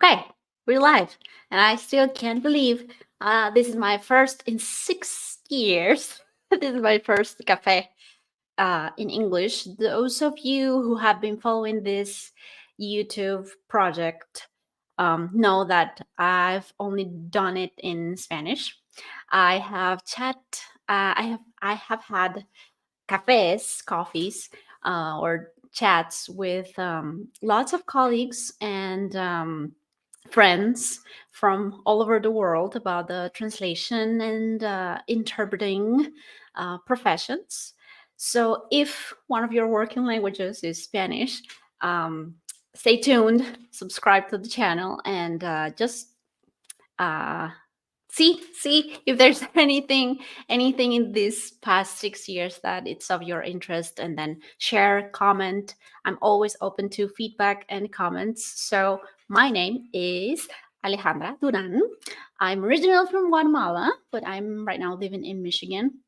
Okay, we're live, and I still can't believe this is my first in 6 years. This is my first cafe in English. Those of you who have been following this YouTube project know that I've only done it in Spanish. I have chat. I have had coffees, or chats with lots of colleagues and friends from all over the world about the translation and interpreting professions. So, if one of your working languages is Spanish, um, stay tuned, subscribe to the channel, and just uh, see if there's anything in these past 6 years that it's of your interest, and then share, comment. I'm always open to feedback and comments. So my name is Alejandra Duran. I'm original from Guatemala, but I'm right now living in Michigan.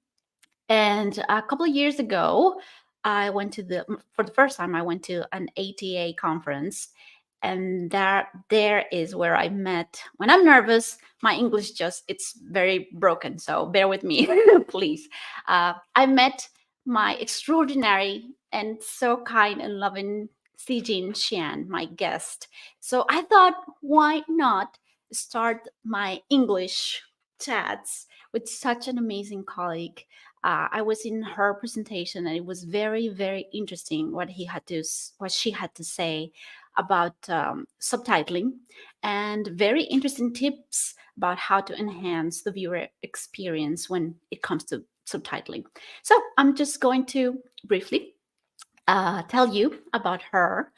And a couple of years ago, I went to for the first time, I went to an ATA conference. And there is where I met. When I'm nervous, my English it's very broken. So bear with me, please. I met my extraordinary and so kind and loving Sijin Xian, my guest. So I thought, why not start my English chats with such an amazing colleague? I was in her presentation, and it was very, very interesting what she had to say about subtitling, and very interesting tips about how to enhance the viewer experience when it comes to subtitling. So I'm just going to briefly tell you about her.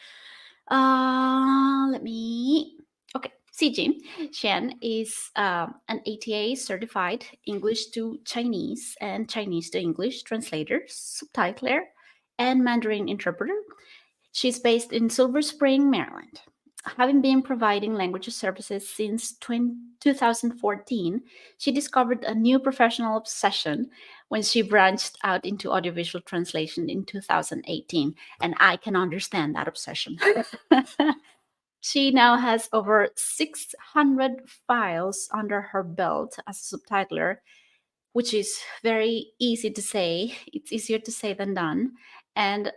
Let me. Okay, Sijin Xian is an ATA certified English to Chinese and Chinese to English translator, subtitler, and Mandarin interpreter. She's based in Silver Spring, Maryland. Having been providing language services since 2014, she discovered a new professional obsession when she branched out into audiovisual translation in 2018. And I can understand that obsession. She now has over 600 files under her belt as a subtitler, which is very easy to say. It's easier to say than done. And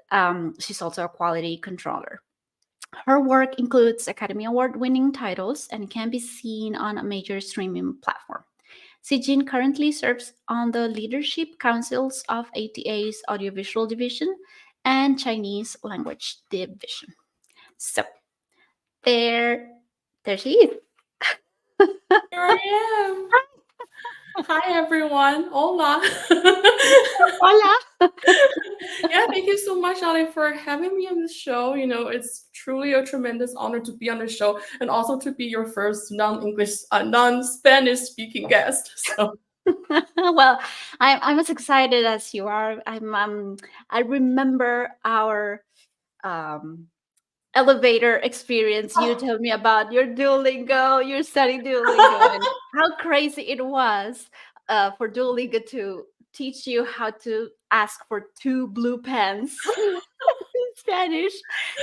she's also a quality controller. Her work includes Academy Award winning titles and can be seen on a major streaming platform. Sijin currently serves on the leadership councils of ATA's Audiovisual Division and Chinese Language Division. So there, there she is. Here I am. Hi everyone. Hola. Hola. Yeah, thank you so much, Ali, for having me on this show. It's truly a tremendous honor to be on the show and also to be your first non-English, non-Spanish speaking guest. So Well, I'm as excited as you are. I remember our um, elevator experience. You told me about your Duolingo. You're studying Duolingo, and how crazy it was for Duolingo to teach you how to ask for two blue pens in Spanish.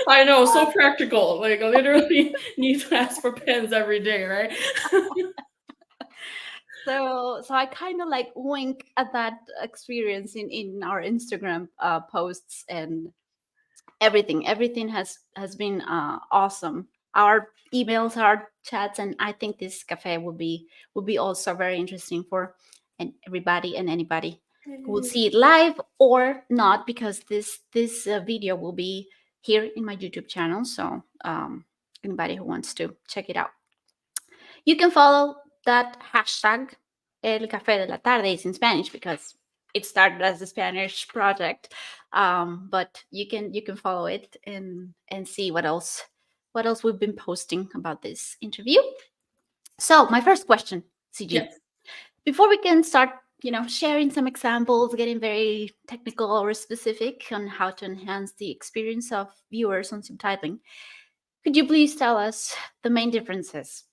I know, so practical. Like I literally need to ask for pens every day, right? So I kind of like wink at that experience in our Instagram posts, and everything has been awesome. Our emails, our chats, and I think this cafe will be also very interesting for everybody and anybody who will see it live or not, because this video will be here in my YouTube channel. So anybody who wants to check it out, you can follow that hashtag. El Café de la Tarde is in Spanish because it started as a Spanish project, but you can follow it and see what else we've been posting about this interview. So my first question, CG, Yes. before we can start, sharing some examples, getting very technical or specific on how to enhance the experience of viewers on subtitling, could you please tell us the main differences,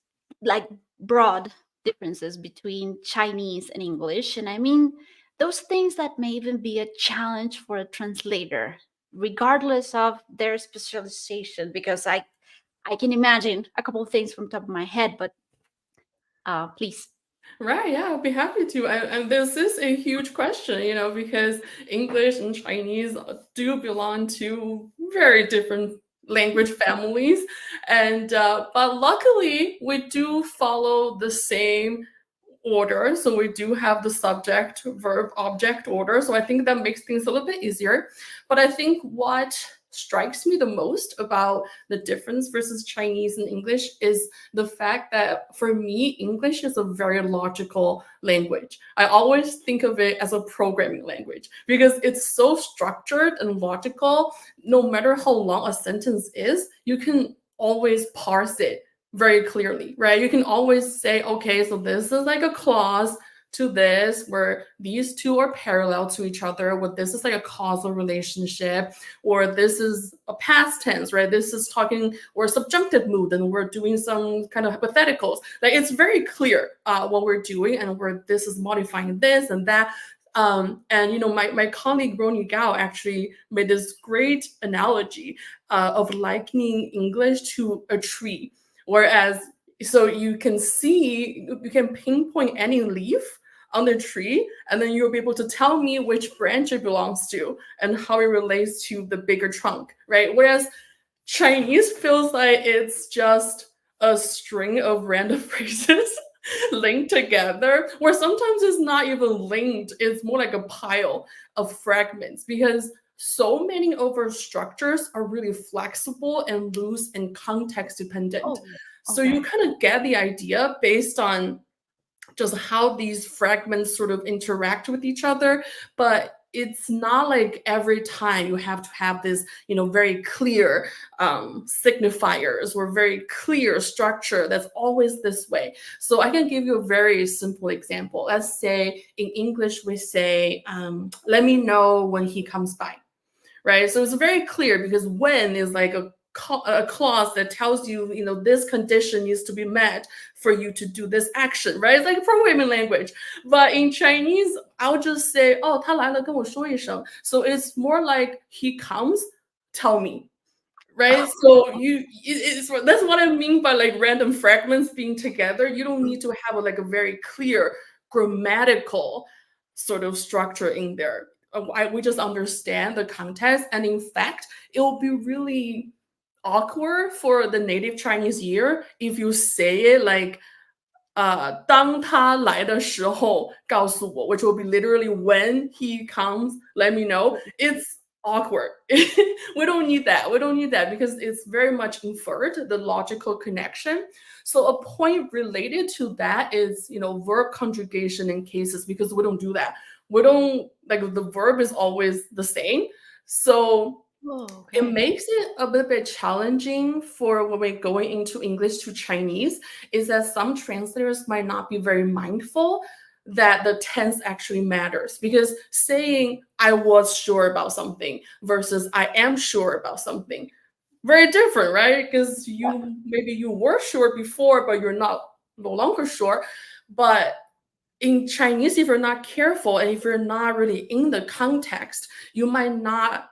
like broad differences between Chinese and English? And I mean, those things that may even be a challenge for a translator, regardless of their specialization, because I can imagine a couple of things from top of my head, but please. Right, yeah, I'll be happy to. And this is a huge question, because English and Chinese do belong to very different language families. And but luckily, we do follow the same order. So we do have the subject, verb, object order. So I think that makes things a little bit easier. But I think what strikes me the most about the difference versus Chinese and English is the fact that for me, English is a very logical language. I always think of it as a programming language because it's so structured and logical. No matter how long a sentence is, you can always parse it very clearly, right? You can always say, okay, so this is like a clause to this, where these two are parallel to each other, where this is like a causal relationship, or this is a past tense, right? This is talking or subjunctive mood, and we're doing some kind of hypotheticals. Like it's very clear what we're doing, and where this is modifying this and that. And my colleague Roni Gao actually made this great analogy of likening English to a tree. Whereas, so you can pinpoint any leaf on the tree, and then you'll be able to tell me which branch it belongs to and how it relates to the bigger trunk, right? Whereas Chinese feels like it's just a string of random phrases linked together, where sometimes it's not even linked, it's more like a pile of fragments, because so many of our structures are really flexible and loose and context dependent. Oh, So okay. you kind of get the idea based on just how these fragments sort of interact with each other, but it's not like every time you have to have this, very clear signifiers or very clear structure that's always this way. So I can give you a very simple example. Let's say in English we say, let me know when he comes by, right? So it's very clear because when is like a clause that tells you, this condition needs to be met for you to do this action, right? It's like a programming language. But in Chinese, I'll just say, oh, 他来了跟我说一声. So it's more like he comes, tell me, right? So that's what I mean by like random fragments being together. You don't need to have like a very clear grammatical sort of structure in there. We just understand the context, and in fact, it will be really awkward for the native Chinese ear if you say it like 当他来的时候告诉我, which will be literally when he comes, let me know. It's awkward. We don't need that. We don't need that because it's very much inferred, the logical connection. So a point related to that is, verb conjugation in cases, because we don't do that. We don't, like, the verb is always the same. So it makes it a little bit challenging for when we're going into English to Chinese, is that some translators might not be very mindful that the tense actually matters, because saying I was sure about something versus I am sure about something, very different, right? Because maybe you were sure before, but you're no longer sure. But in Chinese, if you're not careful and if you're not really in the context, you might not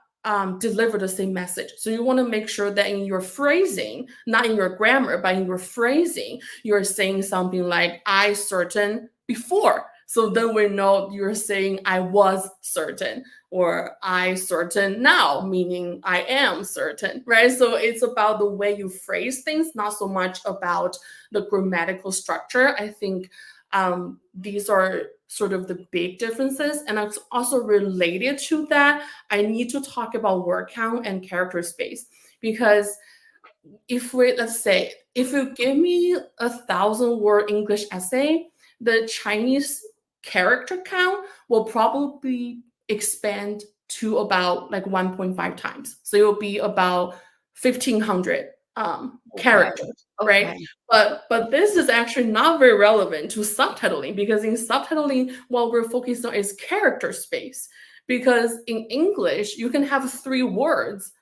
deliver the same message. So you want to make sure that in your phrasing, not in your grammar, but in your phrasing, you're saying something like I certain before. So then we know you're saying I was certain, or I certain now, meaning I am certain, right? So it's about the way you phrase things, not so much about the grammatical structure. I think these are sort of the big differences. And it's also related to that, I need to talk about word count and character space. Because let's say, if you give me 1,000-word English essay, the Chinese character count will probably expand to about like 1.5 times. So it will be about 1,500 characters, right? But this is actually not very relevant to subtitling, because in subtitling, what we're focused on is character space. Because in English, you can have 3 words,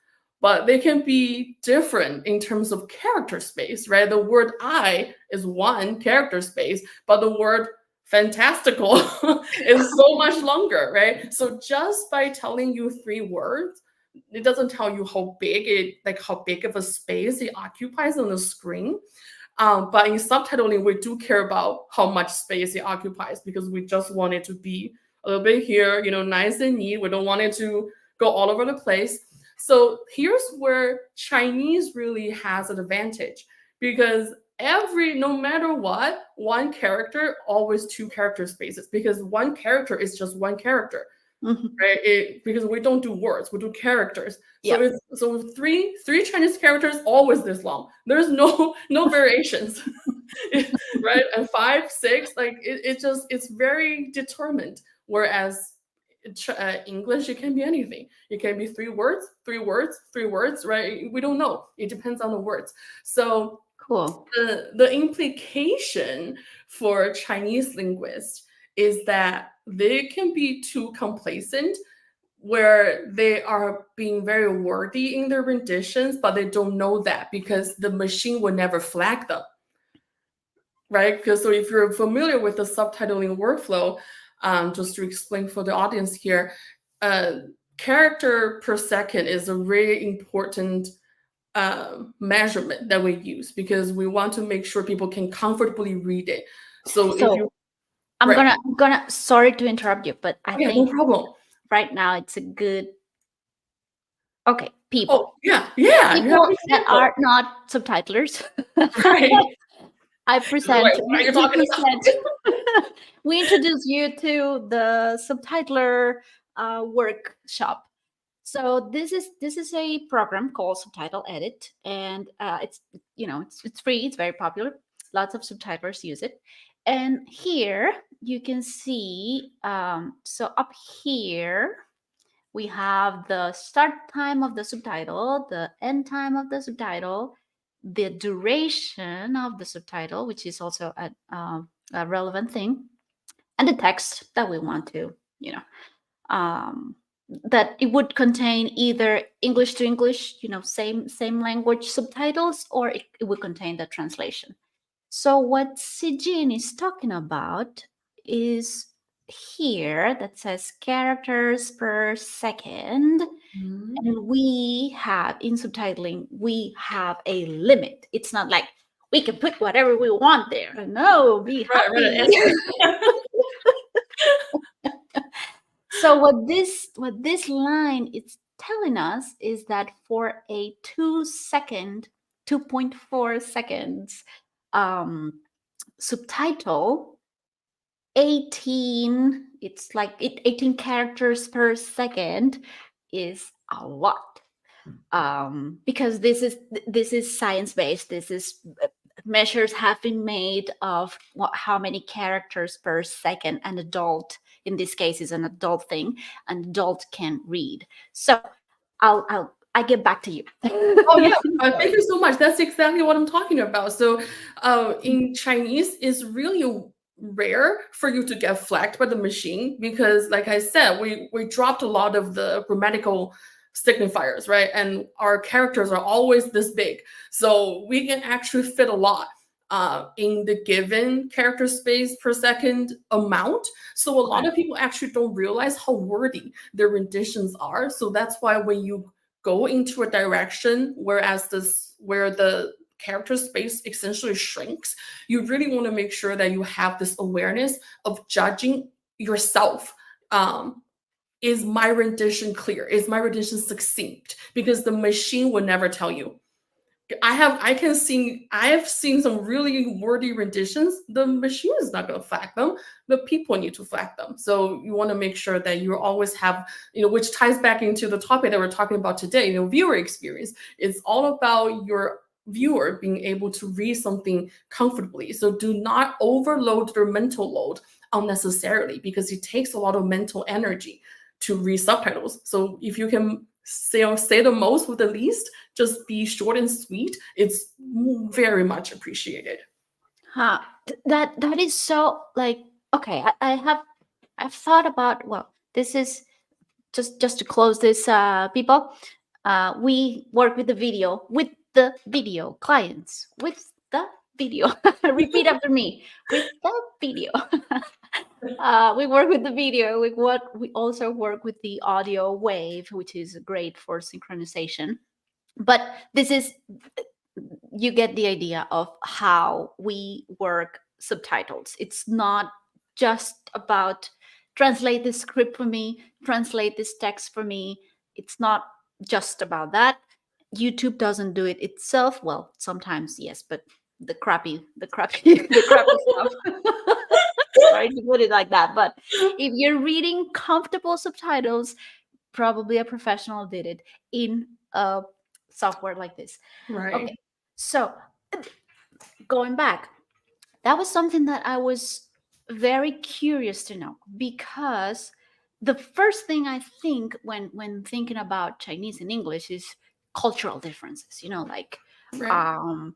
but they can be different in terms of character space, right? The word I is 1 character space, but the word fantastical is so much longer, right? So just by telling you 3 words it doesn't tell you how big how big of a space it occupies on the screen. But in subtitling, we do care about how much space it occupies because we just want it to be a little bit here, nice and neat. We don't want it to go all over the place. So here's where Chinese really has an advantage, because no matter what, one character, always two character spaces, because one character is just one character. Right? Because we don't do words, we do characters. So three Chinese characters, always this long. There's no variations, right? And 5, 6, it's very determined. Whereas English, it can be anything. It can be 3 words, 3 words, 3 words, right? We don't know. It depends on the words. So cool. The implication for Chinese linguists is that they can be too complacent, where they are being very wordy in their renditions, but they don't know that because the machine will never flag them, right? Because so if you're familiar with the subtitling workflow, just to explain for the audience here, character per second is a really important measurement that we use, because we want to make sure people can comfortably read it. So if you I'm gonna sorry to interrupt you, but I think no problem. Right now it's a good people. Oh, yeah. People that are not subtitlers. Right. I present. Right, what are you talking about? We introduce you to the subtitler workshop. So this is a program called Subtitle Edit, and it's free. It's very popular. Lots of subtitlers use it. And here you can see, so up here, we have the start time of the subtitle, the end time of the subtitle, the duration of the subtitle, which is also a relevant thing, and the text that we want to, that it would contain either English to English, same language subtitles, or it would contain the translation. So what Sijin is talking about is here that says characters per second. And we have, in subtitling, we have a limit. It's not like we can put whatever we want there. No, be happy. Right. So what this line is telling us is that for a 2.4 seconds subtitle, 18 characters per second is a lot, because this is science-based. This is measures have been made of how many characters per second an adult, in this case is an adult thing, an adult can read. So I get back to you. Oh yeah, thank you so much. That's exactly what I'm talking about. So in Chinese, it's really rare for you to get flagged by the machine, because like I said, we dropped a lot of the grammatical signifiers, right? And our characters are always this big. So we can actually fit a lot in the given character space per second amount. So a lot of people actually don't realize how wordy their renditions are. So that's why when you go into a direction where the character space essentially shrinks, you really want to make sure that you have this awareness of judging yourself. Is my rendition clear? Is my rendition succinct? Because the machine will never tell you. I have seen some really wordy renditions. The machine is not going to flag them. The people need to flag them. So you want to make sure that you always have, which ties back into the topic that we're talking about today, viewer experience. It's all about your viewer being able to read something comfortably. So do not overload their mental load unnecessarily, because it takes a lot of mental energy to read subtitles. So if you can say the most with the least, just be short and sweet, it's very much appreciated. That is so, okay, I've thought about, well, this is just to close this, people, we work with the video clients, with the video. Repeat after me, with the video. We work with the video. We also work with the audio wave, which is great for synchronization. But this is, you get the idea of how we work subtitles. It's not just about translate this script for me, translate this text for me. It's not just about that. YouTube doesn't do it itself. Well, sometimes yes, but the crappy stuff. Sorry to put it like that, but if you're reading comfortable subtitles, probably a professional did it in a software like this. Right. Okay, so going back, that was something that I was very curious to know, because the first thing I think when thinking about Chinese and English is cultural differences. Like Right. um,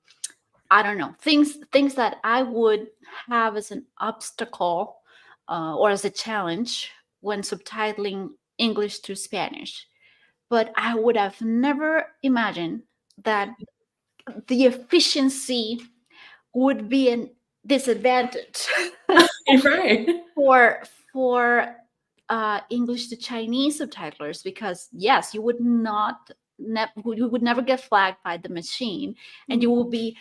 I don't know, things that I would have as an obstacle or as a challenge when subtitling English to Spanish. But I would have never imagined that the efficiency would be a disadvantage Right. for for English to Chinese subtitlers, because yes, you would never get flagged by the machine, and you will be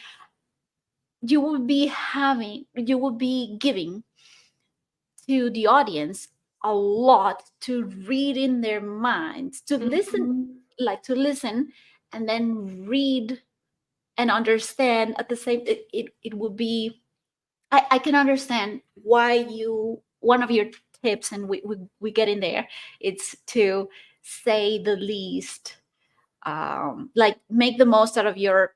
giving to the audience a lot to read in their minds, to listen, Mhm. and then read and understand at the same. It would be. I can understand why you one of your tips, and we get in there. It's to say the least, like make the most out of your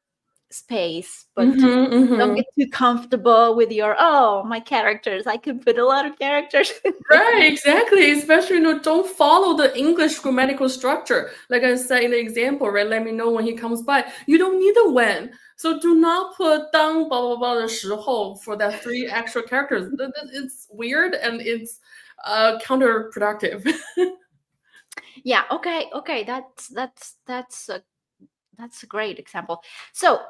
space, but Mhm. don't Mhm. get too comfortable with your, oh, my characters. I could put a lot of characters in Right, there. exactly. Especially, don't follow the English grammatical structure. Like I said in the example, right? Let me know when he comes by. You don't need a when. So do not put 当 blah blah blah 的时候 for that three extra characters. It's weird and it's counterproductive. Yeah. Okay. That's a great example. So,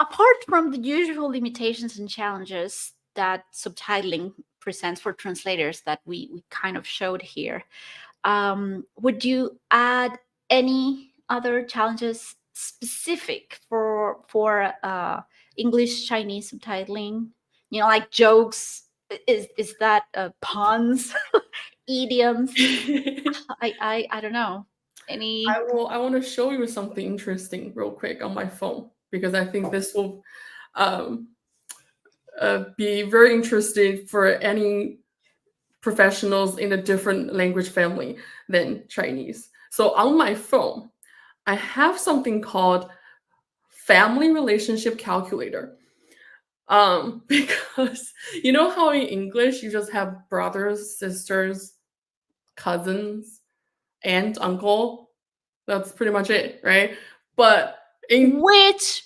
apart from the usual limitations and challenges that subtitling presents for translators that we kind of showed here, would you add any other challenges specific for English Chinese subtitling? Like jokes. Is that puns, idioms? I don't know. Any? I want to show you something interesting real quick on my phone because I think this will um, be very interesting for any professionals in a different language family than Chinese. So on my phone, I have something called family relationship calculator. Because you know how in English you just have brothers, sisters, cousins, aunt, uncle. That's pretty much it, right? But in Which,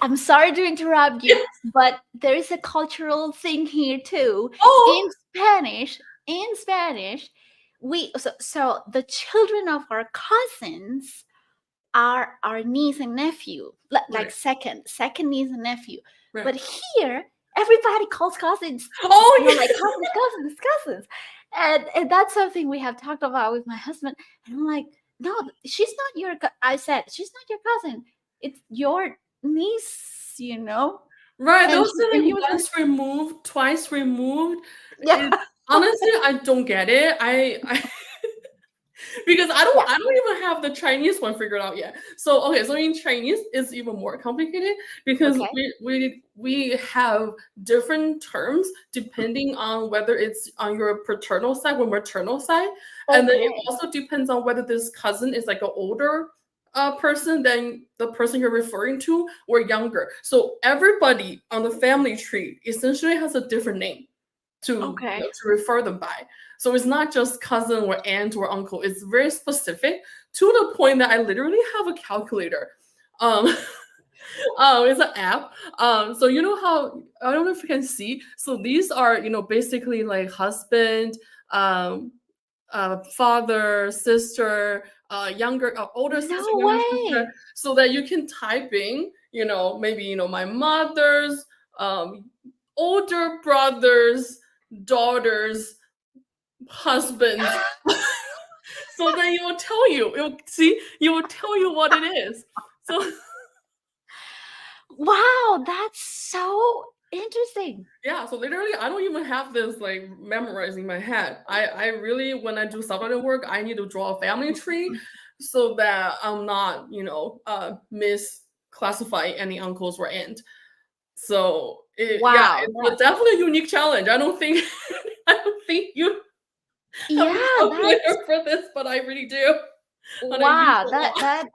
I'm sorry to interrupt you, but there is a cultural thing here too. oh In Spanish, so the children of our cousins are our niece and nephew, like right, second niece and nephew. right. But here, everybody calls cousins, Oh like cousins. And that's something we have talked about with my husband. And I'm like, no, she's not I said, she's not your cousin. It's your niece, right, And those she, are and like he was like, once removed, twice removed. yeah, It, honestly, I don't get it. I because yeah, I don't even have the Chinese one figured out yet. So okay, so in Chinese it's even more complicated because okay, we have different terms depending on whether it's on your paternal side or maternal side, and then it okay, also depends on whether this cousin is like an older person than the person you're referring to or younger. So everybody on the family tree essentially has a different name okay, to refer them by. So it's not just cousin or aunt or uncle. It's very specific to the point that I literally have a calculator. Um, it's an app. So you know how I don't know if you can see. So these are basically like husband, um, father, sister, older sister, no younger sister, way, so that you can type in, maybe my mother's older brother's daughter's husbands. So then you will tell you. You will tell you what it is. So Wow, that's so interesting. yeah, so literally I don't even have this like memorized in my head. I really, when I do subtitle work, I need to draw a family tree so that I'm not, misclassifying any uncles or aunt. So yeah, Wow, it's definitely a unique challenge. I don't think I don't think you have a yeah, that's calculator for this, but I really do. And I use wow. it a lot.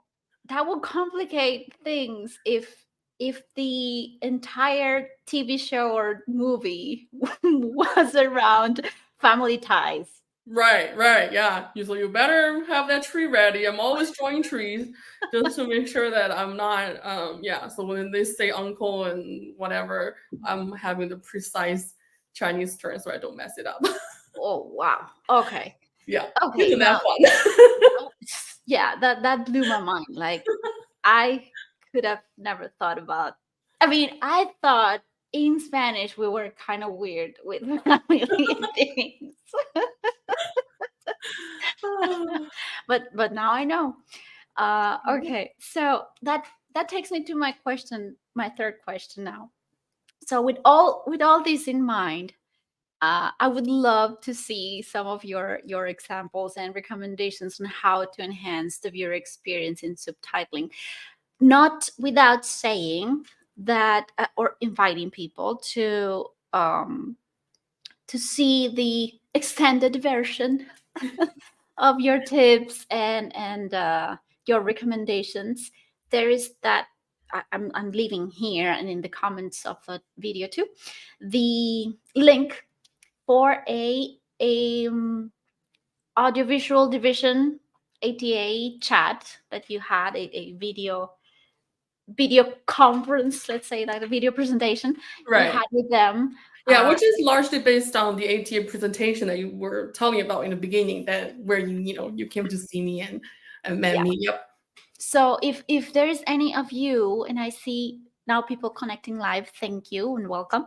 That would complicate things if the entire TV show or movie was around family ties. Right, yeah. So you better have that tree ready. I'm always drawing trees just to make sure that I'm not yeah, so when they say uncle and whatever, I'm having the precise Chinese term so I don't mess it up. Oh wow. Okay. Yeah. Okay. Isn't that Now, fun? yeah, that blew my mind. Like I could have never thought about. I mean, I thought in Spanish we were kind of weird with family things, but now I know. Okay, so that takes me to my question, my third question now. So with all this in mind, I would love to see some of your examples and recommendations on how to enhance the viewer experience in subtitling. Not without saying that, or inviting people to see the extended version of your tips and your recommendations. There is that. I'm leaving here and in the comments of the video too, the link for a audiovisual division ATA chat that you had, a video conference, let's say, like a video presentation you Right. had with them. Yeah, which is largely based on the ATA presentation that you were telling me about in the beginning, that where you came to see me and met Yeah. me. Yep. So if there is any of you, and I see now people connecting live, thank you and welcome.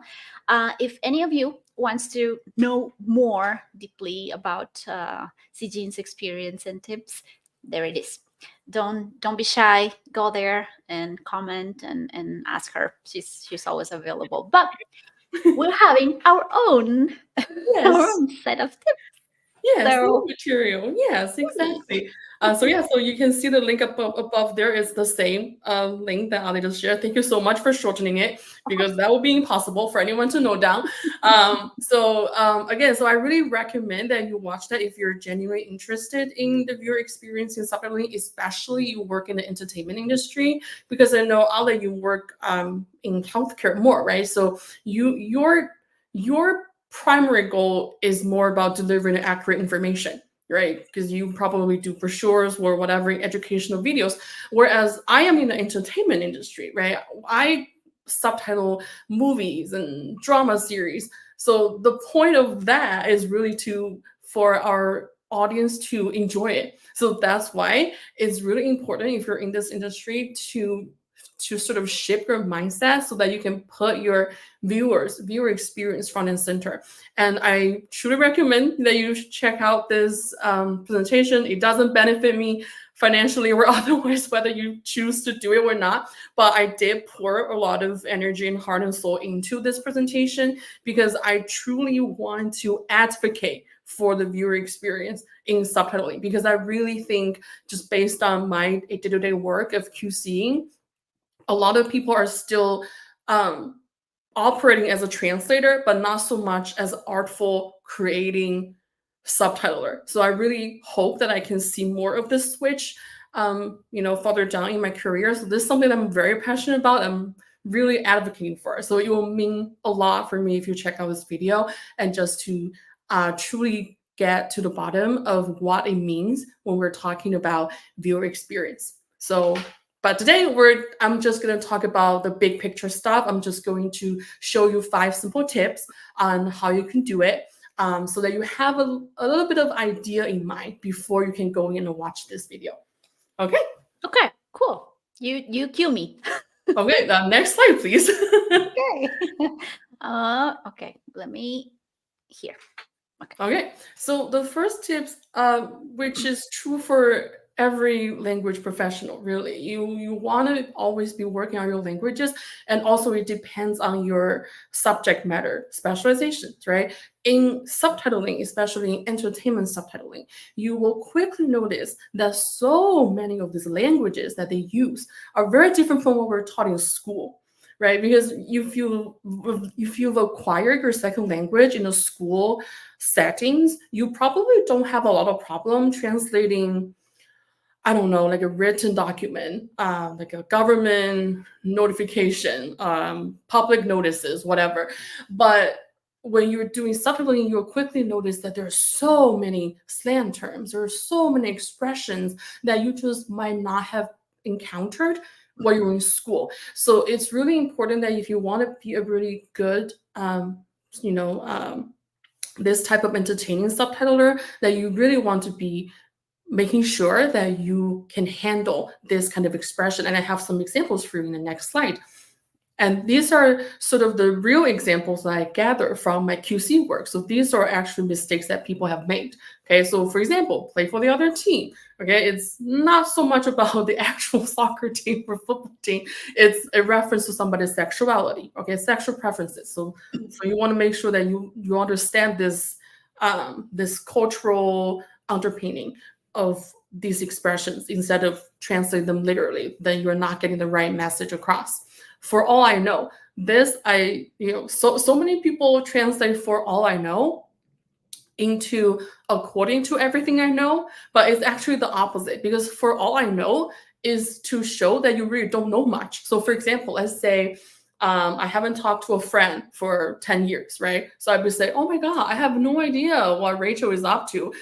If any of you wants to know more deeply about Sijin's experience and tips, there it is. Don't be shy. Go there and comment and ask her. She's always available. But we're having our own our Yes. own set of tips. Yes, new So material. Yes, exactly. So yeah, so you can see the link above there is the same link that Ali just shared. Thank you so much for shortening it of because course, that would be impossible for anyone to note down. Again, so I really recommend that you watch that if you're genuinely interested in the viewer experience in subtitling, especially you work in the entertainment industry, because I know Ali, you work in healthcare more, right? So your primary goal is more about delivering accurate information, right? Because you probably do brochures or whatever educational videos. Whereas I am in the entertainment industry, right? I subtitle movies and drama series. So the point of that is really for our audience to enjoy it. So that's why it's really important if you're in this industry to sort of shape your mindset so that you can put your viewer experience front and center. And I truly recommend that you check out this presentation. It doesn't benefit me financially or otherwise, whether you choose to do it or not. But I did pour a lot of energy and heart and soul into this presentation because I truly want to advocate for the viewer experience in subtitling. Because I really think, just based on my day-to-day work of QCing, a lot of people are still operating as a translator, but not so much as artful creating subtitler. So I really hope that I can see more of this switch, further down in my career. So this is something that I'm very passionate about. I'm really advocating for. So it will mean a lot for me if you check out this video and just to truly get to the bottom of what it means when we're talking about viewer experience. But today I'm just going to talk about the big picture stuff. I'm just going to show you 5 simple tips on how you can do it, so that you have a little bit of idea in mind before you can go in and watch this video. Okay? okay, cool. You cue me. Okay, next slide, please. Okay. Okay. Let me here. Okay, so the first tips, which is true for every language professional, really, you want to always be working on your languages, and also it depends on your subject matter specializations, right? In subtitling, especially in entertainment subtitling, you will quickly notice that so many of these languages that they use are very different from what we're taught in school, right? Because if you've acquired your second language in a school settings, you probably don't have a lot of problem translating, I don't know, like a written document, like a government notification, public notices, whatever. But when you're doing subtitling, you'll quickly notice that there are so many slang terms, there are so many expressions that you just might not have encountered while you're in school. So it's really important that if you want to be a really good, you know, this type of entertaining subtitler, that you really want to be making sure that you can handle this kind of expression. And I have some examples for you in the next slide. And these are sort of the real examples that I gather from my QC work. So these are actually mistakes that people have made. Okay, so for example, play for the other team. Okay, it's not so much about the actual soccer team or football team. It's a reference to somebody's sexuality. Okay, sexual preferences. So you want to make sure that you understand this this cultural underpinning of these expressions instead of translating them literally. Then you're not getting the right message across. For all I know, this I so many people translate for all I know into according to everything I know, but it's actually the opposite, because for all I know is to show that you really don't know much. So for example, let's say I haven't talked to a friend for 10 years, right? So I would say, oh my God, I have no idea what Rachel is up to.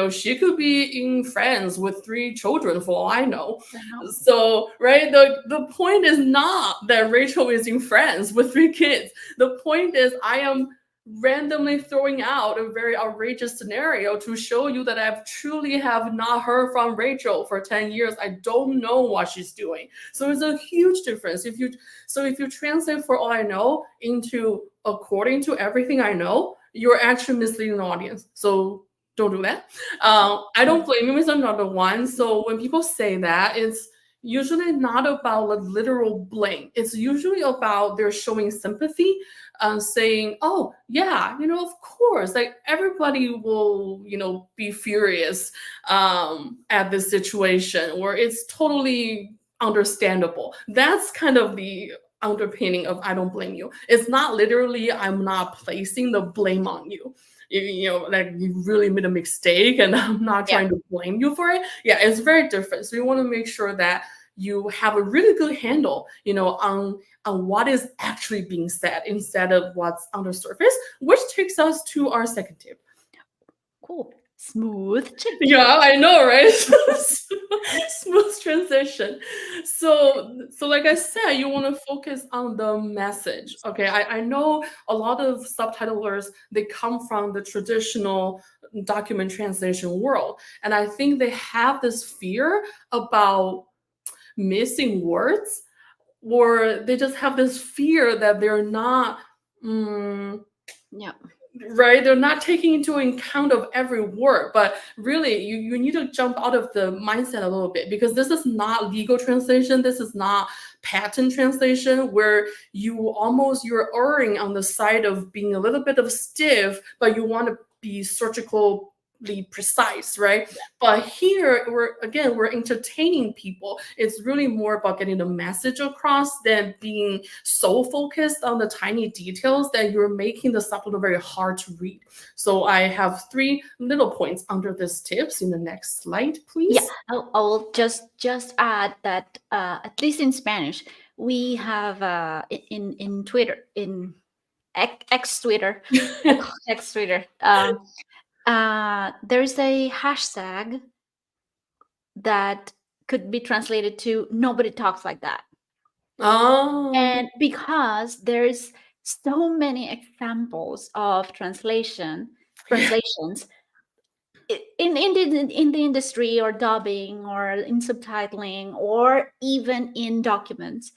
She could be in France with 3 children for all I know. So, right, the point is not that Rachel is in France with 3 kids. The point is I am randomly throwing out a very outrageous scenario to show you that I truly have not heard from Rachel for 10 years. I don't know what she's doing. So it's a huge difference. If you translate for all I know into according to everything I know, you're actually misleading the audience. So don't do that. I don't blame you is another one. So when people say that, it's usually not about a literal blame. It's usually about they're showing sympathy, saying, "Oh yeah, of course, like everybody will, be furious at this situation, or it's totally understandable." That's kind of the underpinning of "I don't blame you." It's not literally I'm not placing the blame on you. Like you really made a mistake and I'm not trying to blame you for it. Yeah, it's very different. So you want to make sure that you have a really good handle, on what is actually being said instead of what's on the surface, which takes us to our second tip. Cool. Smooth tip. Yeah, I know, right? Smooth transition. So like I said, you want to focus on the message. Okay, I know a lot of subtitlers, they come from the traditional document translation world, and I think they have this fear about missing words, or they just have this fear that they're not Yeah. right, they're not taking into account of every word. But really you need to jump out of the mindset a little bit, because this is not legal translation, this is not patent translation, where you're erring on the side of being a little bit of stiff, but you want to be surgical precise, right? But here we're entertaining people. It's really more about getting the message across than being so focused on the tiny details that you're making the subtitle very hard to read. So I have 3 little points under this tips in the next slide, please. Yeah, I'll just add that at least in Spanish, we have in Twitter, in X Twitter, X Twitter, there's a hashtag that could be translated to "nobody talks like that." Oh. And because there's so many examples of translations in the industry, or dubbing, or in subtitling, or even in documents,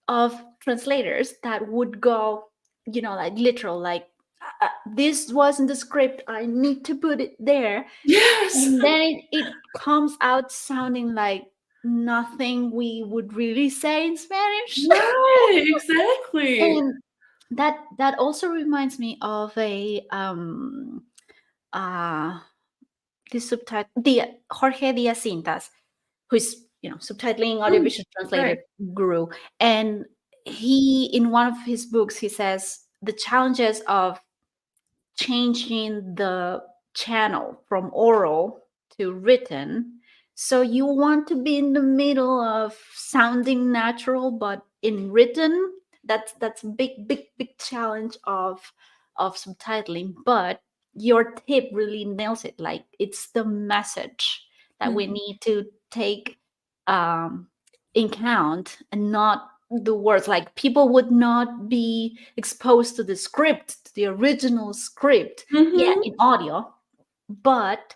of translators that would go, like literal, like this wasn't the script. I need to put it there. Yes. And then it comes out sounding like nothing we would really say in Spanish. Right, exactly. And that also reminds me of a uh the subtitle, the Jorge Diaz Cintas, who's subtitling Mm, audiovisual translator right. guru. And he, in one of his books, he says the challenges of changing the channel from oral to written. So you want to be in the middle of sounding natural, but in written, that's a big challenge of subtitling. But your tip really nails it. Like, it's the message that we Mhm. need to take um, in count, and not the words. Like, people would not be exposed to the script, to the original script, yeah, Mhm. in audio, but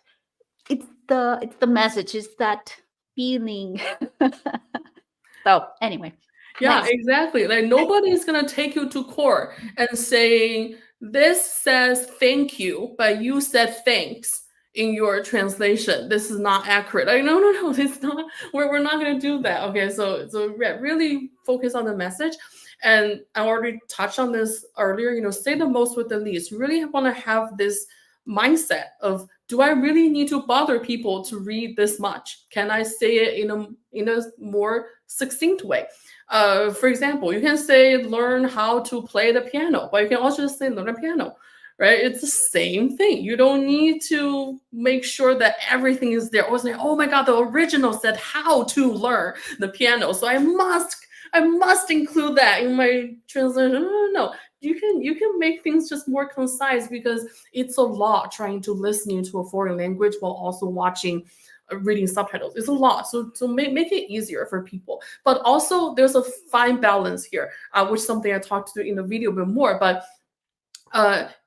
it's the message, it's that feeling. So anyway, Yeah, next. exactly. Like nobody's gonna take you to court and saying this says thank you, but you said thanks in your translation. This is not accurate. Like no, it's not. We're not gonna do that. Okay, so yeah, really focus on the message. And I already touched on this earlier. Say the most with the least. You really want to have this mindset of, do I really need to bother people to read this much? Can I say it in a more succinct way? For example, you can say learn how to play the piano, but you can also just say learn the piano, right? It's the same thing. You don't need to make sure that everything is there. Or say, oh my God, the original said how to learn the piano, so I must include that in my translation. No. You can make things just more concise, because it's a lot trying to listen into a foreign language while also watching reading subtitles. It's a lot, so make it easier for people. But also there's a fine balance here, which is something I talked to in the video a bit more. But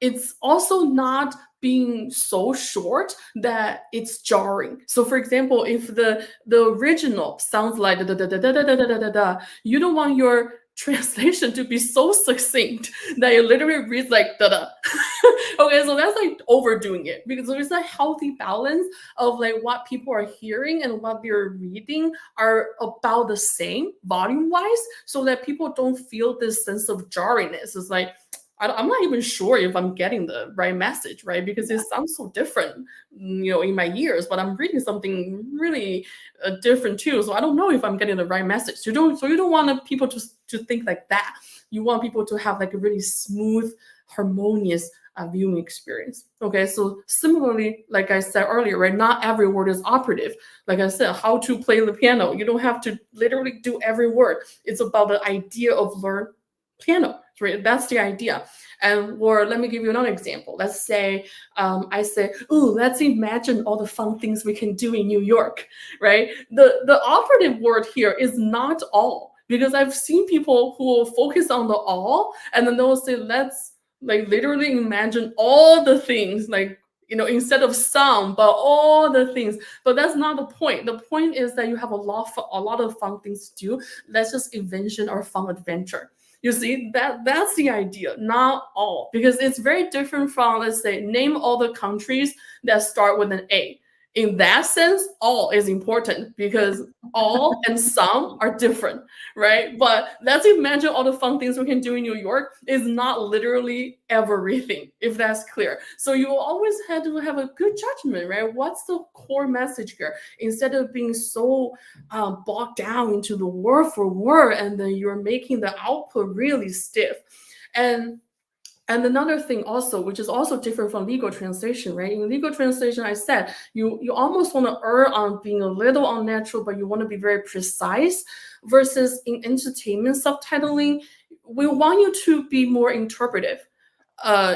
it's also not being so short that it's jarring. So for example, if the original sounds like da da da da da da da da da da, you don't want your translation to be so succinct that it literally reads like da da. Okay, so that's like overdoing it, because there's a healthy balance of like what people are hearing and what they're reading are about the same volume wise, so that people don't feel this sense of jarringness. It's like, I'm not even sure if I'm getting the right message, right? Because it sounds so different, in my ears, but I'm reading something really different too. So I don't know if I'm getting the right message. So you don't want people to think like that. You want people to have like a really smooth, harmonious viewing experience. Okay, so similarly, like I said earlier, right? Not every word is operative. Like I said, how to play the piano. You don't have to literally do every word. It's about the idea of learn piano, right? That's the idea. Or let me give you another example. Let's say I say, "Ooh, let's imagine all the fun things we can do in New York," right? The operative word here is not all, because I've seen people who will focus on the all, and then they'll say, "Let's like literally imagine all the things, like." Instead of some, but all the things. But that's not the point. The point is that you have a lot of fun things to do. Let's just envision our fun adventure. You see, that's the idea, not all, because it's very different from, let's say, name all the countries that start with an A. In that sense, all is important, because all and some are different, right? But let's imagine all the fun things we can do in New York is not literally everything, if that's clear. So you always have to have a good judgment, right? What's the core message here? Instead of being so bogged down into the word for word, and then you're making the output really stiff. And another thing also, which is also different from legal translation, right? In legal translation, I said you almost want to err on being a little unnatural, but you want to be very precise. Versus in entertainment subtitling, we want you to be more interpretive.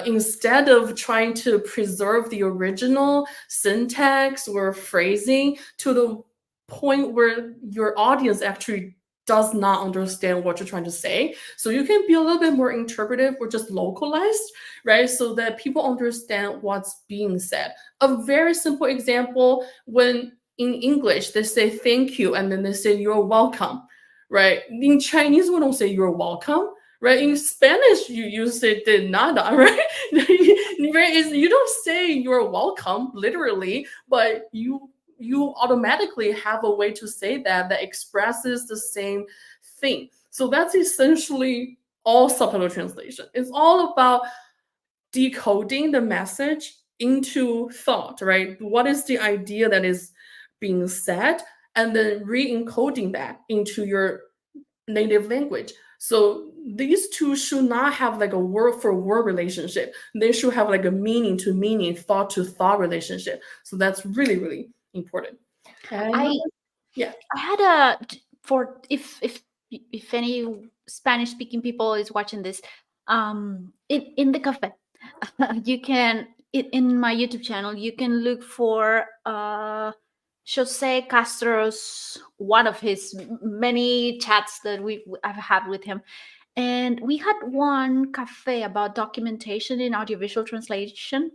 Instead of trying to preserve the original syntax or phrasing to the point where your audience actually does not understand what you're trying to say. So you can be a little bit more interpretive or just localized, right? So that people understand what's being said. A very simple example, when in English they say thank you and then they say you're welcome, right? In Chinese, we don't say you're welcome. right? In Spanish, you say de nada, right? You don't say you're welcome literally, but you automatically have a way to say that expresses the same thing. So that's essentially all subtitle translation. It's all about decoding the message into thought, right? What is the idea that is being said, and then re-encoding that into your native language. So these two should not have like a word for word relationship. They should have like a meaning to meaning, thought to thought relationship. So that's really, really important. And I yeah. I had a for if any Spanish speaking people is watching this, in the cafe, you can in my YouTube channel you can look for Jose Castro's one of his many chats that I've had with him, and we had one cafe about documentation in audiovisual translation,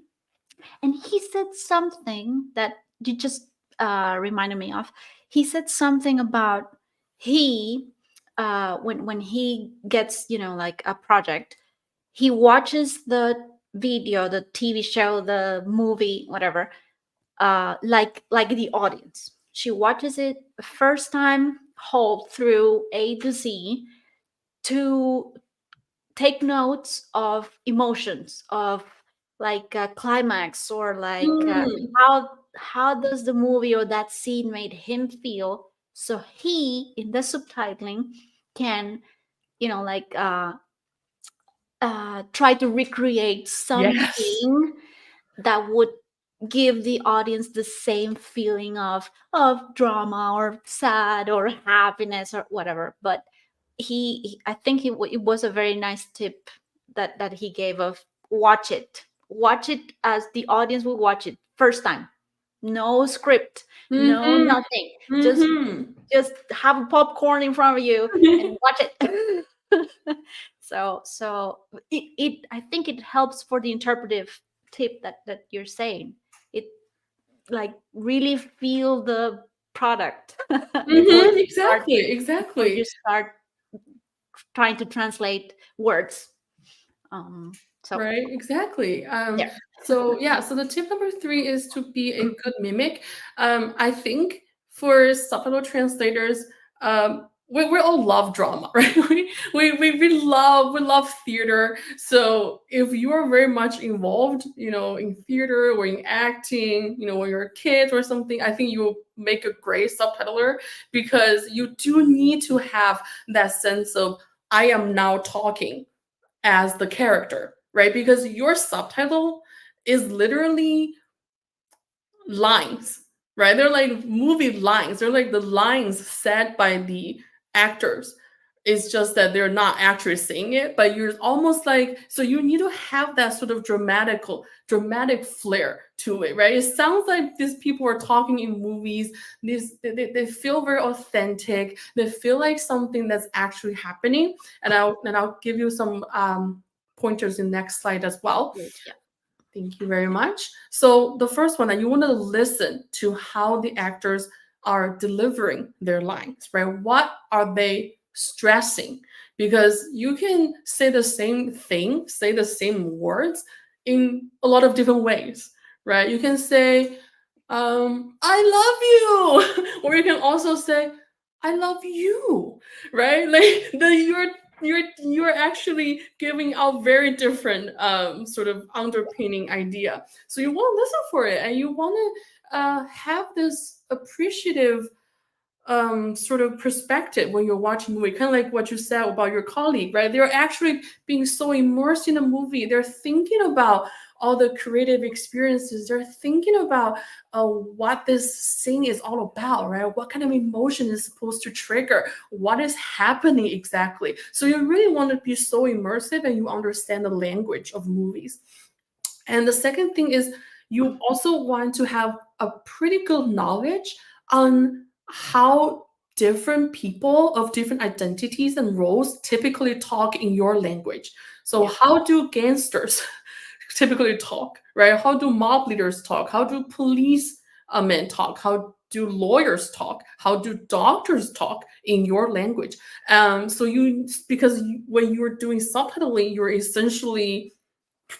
and he said something that you just reminded me of. He said something about he when he gets like a project, he watches the video, the TV show, the movie, whatever, like the audience. She watches it first time whole through A to Z to take notes of emotions, of like a climax, or like Mm, how does the movie or that scene made him feel, so he in the subtitling can like try to recreate yes. something that would give the audience the same feeling of drama or sad or happiness or whatever. But I think it was a very nice tip that he gave of watch it as the audience will watch it first time, no script, no Mm-hmm. nothing, just Mm-hmm. just have a popcorn in front of you and watch it. So it I think it helps for the interpretive tip that you're saying. It like really feel the product before Mm-hmm. you start Exactly. before you Exactly. start trying to translate words. So Right, exactly. there. So yeah, so the tip number three is to be a good mimic. I think for subtitle translators, we all love drama, right? We love theater. So if you are very much involved, in theater or in acting, when you're a kid or something, I think you'll make a great subtitler because you do need to have that sense of I am now talking as the character, right? Because your subtitle is literally lines, right? They're like movie lines. They're like the lines said by the actors. It's just that they're not actually saying it, but you're almost like so you need to have that sort of dramatic flair to it, right? It sounds like these people are talking in movies. They feel very authentic. They feel like something that's actually happening. And I'll give you some pointers in next slide as well. Yeah. Thank you very much. So the first one that you want to listen to how the actors are delivering their lines, right? What are they stressing? Because you can say the same thing, say the same words in a lot of different ways, right? You can say, I love you, or you can also say, I love you, right? Like you're actually giving out very different sort of underpinning idea. So you want to listen for it, and you want to have this appreciative sort of perspective when you're watching a movie, kind of like what you said about your colleague, right? They're actually being so immersed in a movie. They're thinking about all the creative experiences. They're thinking about what this scene is all about, right? What kind of emotion is supposed to trigger? What is happening exactly? So you really want to be so immersive and you understand the language of movies. And the second thing is you also want to have a pretty good knowledge on how different people of different identities and roles typically talk in your language. So, Yeah. how do gangsters typically talk, right? How do mob leaders talk? How do police men talk? How do lawyers talk? How do doctors talk in your language? So when you're doing subtitling, you're essentially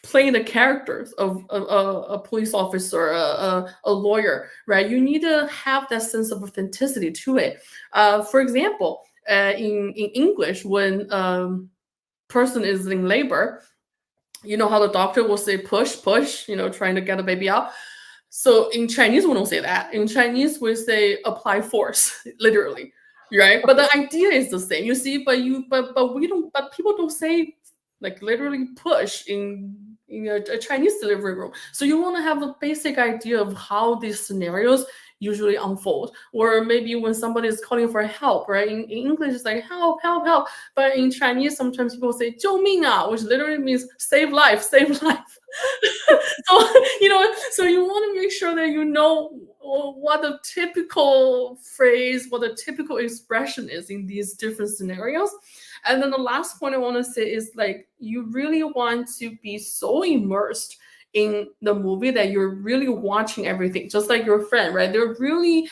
playing the characters of a police officer, a lawyer, right? You need to have that sense of authenticity to it. For example, in English, when person is in labor, you know how the doctor will say push, push, trying to get the baby out. So in Chinese, we don't say that. In Chinese, we say apply force, literally, right? But the idea is the same. You see, but we don't. But people don't say like literally push in a Chinese delivery room. So you want to have a basic idea of how these scenarios usually unfold. Or maybe when somebody is calling for help, right? In English, it's like help, help, help. But in Chinese, sometimes people say 救命啊, which literally means save life, save life. So so you want to make sure that you know what the typical phrase, what the typical expression is in these different scenarios. And then the last point I want to say is like you really want to be so immersed in the movie that you're really watching everything, just like your friend, right? They're really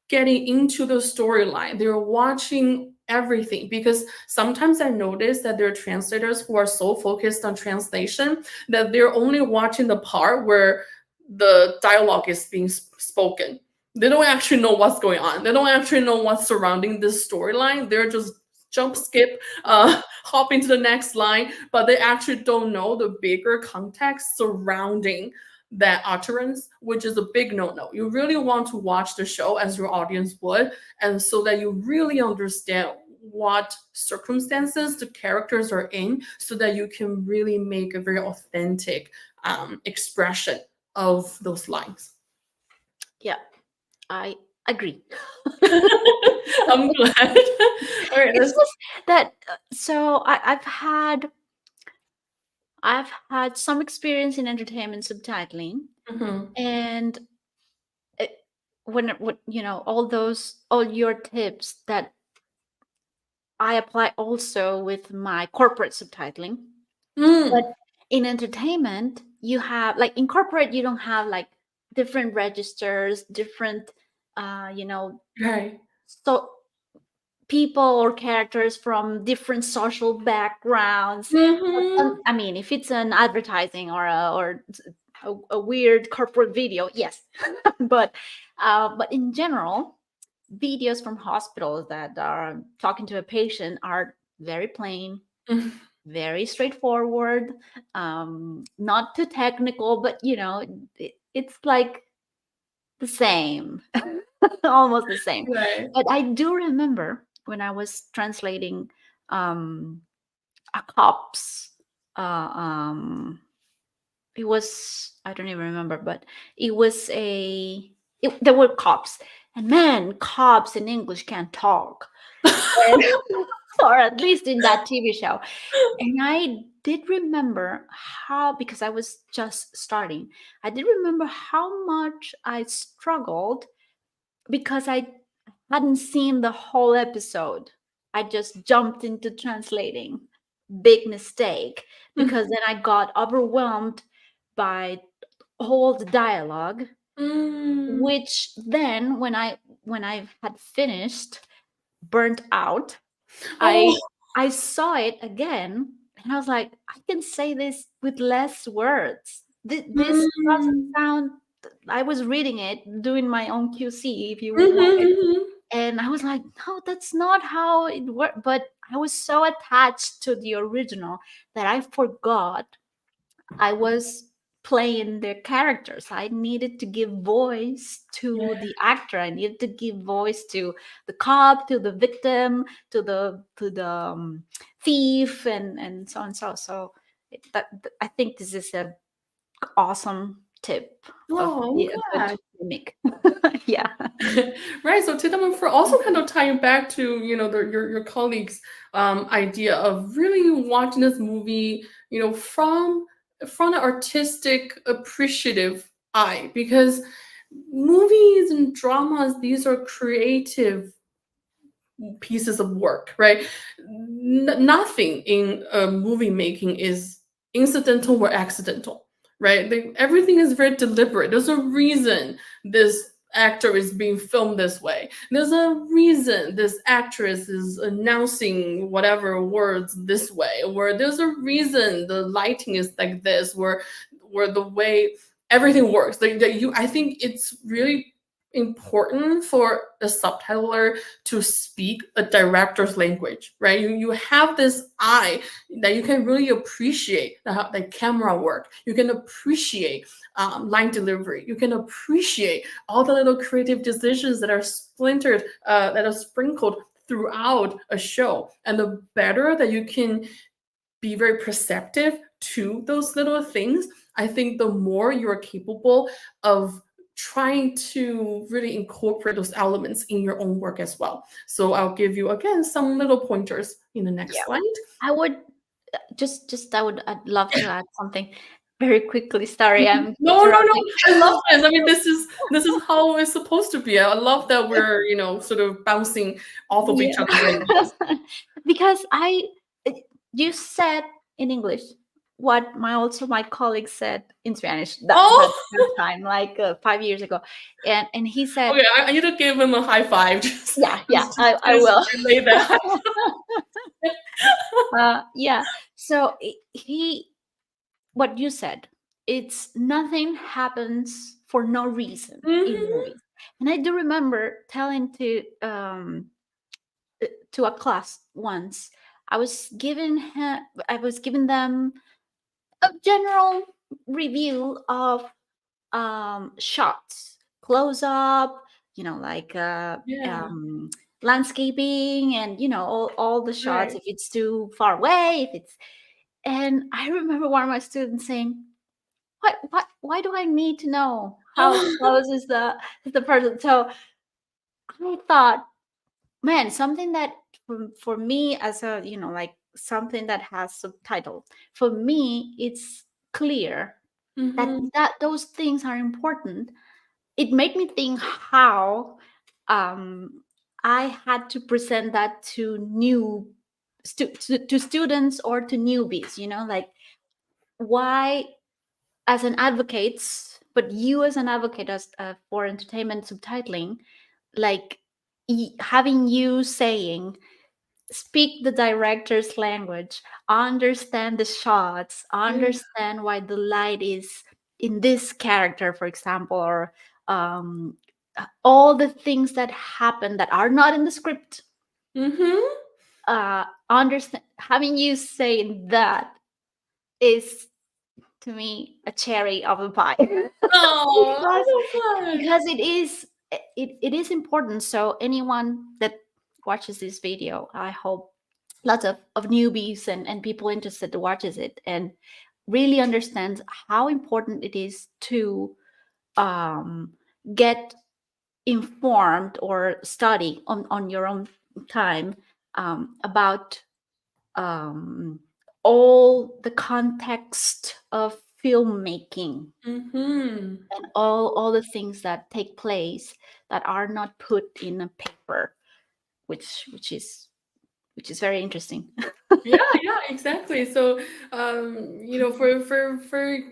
getting into the storyline. They're watching everything, because sometimes I notice that there are translators who are so focused on translation that they're only watching the part where the dialogue is being spoken. They don't actually know what's going on. They don't actually know what's surrounding this storyline. They're just jump, skip, hop into the next line, but they actually don't know the bigger context surrounding that utterance, which is a big no-no. You really want to watch the show as your audience would, and so that you really understand what circumstances the characters are in, so that you can really make a very authentic expression of those lines. Yeah, I agree. I'm glad. All right, It's just that so I've had some experience in entertainment subtitling, and it, when all your tips that I apply also with my corporate subtitling. But in entertainment, you have like in corporate, you don't have like different registers, different right. so people or characters from different social backgrounds. I mean, if it's an advertising or a weird corporate video, yes. but in general, videos from hospitals that are talking to a patient are very plain, very straightforward, not too technical, but it's like the same, almost the same. Right. But I do remember when I was translating a cop's it was, I don't even remember, but it was there were cops, and man, cops in English can't talk. Or at least in that TV show. And I did remember how, because I was just starting, I did remember how much I struggled because I hadn't seen the whole episode. I just jumped into translating. Big mistake, because then I got overwhelmed by all the dialogue, which then when I had finished, burnt out, Oh. I saw it again and I was like, I can say this with less words. This doesn't sound. I was reading it, doing my own QC, if you want, and I was like, no, that's not how it worked. But I was so attached to the original that I forgot I was playing the characters. I needed to give voice to the actor. I needed to give voice to the cop, to the victim, to the thief, and so on. So I think this is a awesome tip of Oh, the I'm good glad. mimic. Yeah. Right. So Titaman, for also kind of tying back to your colleagues' idea of really watching this movie, from an artistic, appreciative eye, because movies and dramas, these are creative pieces of work, right? Nothing in movie making is incidental or accidental, right? Everything is very deliberate. There's a reason this actor is being filmed this way. There's a reason this actress is announcing whatever words this way, or there's a reason the lighting is like this, where the way everything works. Like that you I think it's really important for a subtitler to speak a director's language, right? You have this eye that you can really appreciate the camera work. You can appreciate line delivery. You can appreciate all the little creative decisions that are that are sprinkled throughout a show. And the better that you can be very perceptive to those little things, I think the more you're capable of trying to really incorporate those elements in your own work as well. So I'll give you again some little pointers in the next Yeah. slide. I would I'd love to add something very quickly. Sorry, I'm No, interrupting. I love this. I mean, this is how it's supposed to be. I love that we're sort of bouncing off of each other's languages. Because you said in English what my colleague said in Spanish that time, like 5 years ago, and he said, Okay, I need to give him a high five. I will relay that. yeah. So what you said, it's nothing happens for no reason in movies. And I do remember telling to a class once, I was giving them a general review of shots, close up, like landscaping, and all the shots, Right. if it's too far away, and I remember one of my students saying, why do I need to know how close is the person? So I thought, man, something that for me, as a like something that has subtitle, for me it's clear that those things are important. It made me think how I had to present that to to students or to newbies, like why, as an advocate, but you as an advocate as for entertainment subtitling, like having you saying, speak the director's language, understand the shots, understand why the light is in this character, for example, or all the things that happen that are not in the script. Understand, having you saying that is, to me, a cherry of the pie. Because it is important. So anyone that watches this video, I hope lots of newbies and people interested watches it and really understands how important it is to get informed or study on your own time about all the context of filmmaking and all the things that take place that are not put in a paper, which is very interesting. yeah, exactly. So for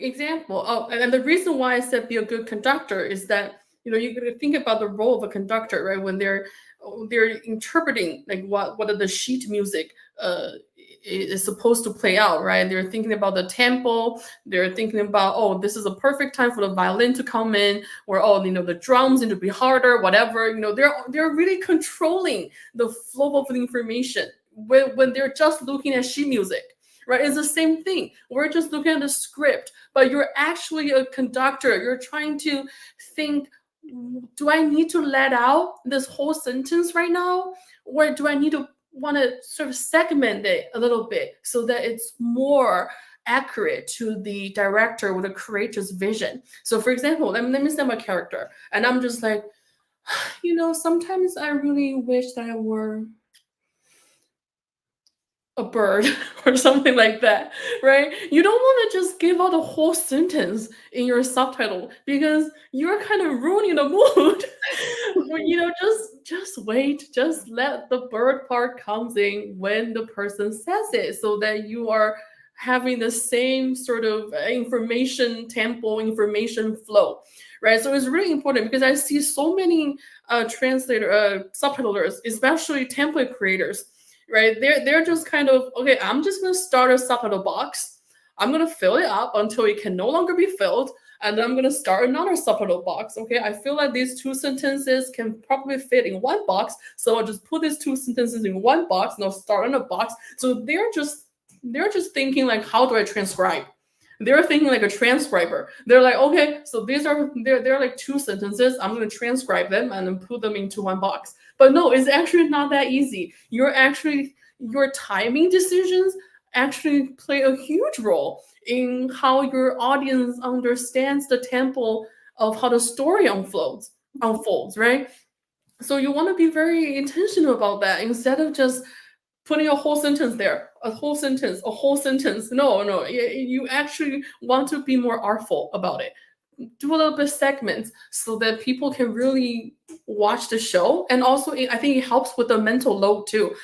example, and the reason why I said be a good conductor is that you got to think about the role of a conductor, right? When they're interpreting, like what are the sheet music is supposed to play out, right? They're thinking about the tempo. They're thinking about, oh, this is a perfect time for the violin to come in, or oh, the drums need to be harder, whatever. They're really controlling the flow of the information when they're just looking at sheet music, right? It's the same thing. We're just looking at the script, but you're actually a conductor. You're trying to think, do I need to let out this whole sentence right now? Or do I need to want to sort of segment it a little bit so that it's more accurate to the director or the creator's vision? So for example, let me say my character, and I'm just like, sometimes I really wish that I were a bird or something like that, right? You don't want to just give out a whole sentence in your subtitle because you're kind of ruining the mood. Just wait, just let the bird part comes in when the person says it, so that you are having the same sort of information tempo, information flow, right? So it's really important because I see so many subtitlers, especially template creators, right? They're just kind of, okay, I'm just gonna start a subtitle box. I'm gonna fill it up until it can no longer be filled, and then I'm gonna start another subtitle box. Okay, I feel like these two sentences can probably fit in one box, so I'll just put these two sentences in one box and I'll start in a box. So they're just thinking like, how do I transcribe? They're thinking like a transcriber. They're like, okay, so they're like two sentences. I'm gonna transcribe them and then put them into one box. But no, it's actually not that easy. Your timing decisions actually play a huge role in how your audience understands the tempo of how the story unfolds, right? So you want to be very intentional about that instead of just putting a whole sentence there, a whole sentence, a whole sentence. No, you actually want to be more artful about it. Do a little bit of segments so that people can really watch the show. And also, I think it helps with the mental load too.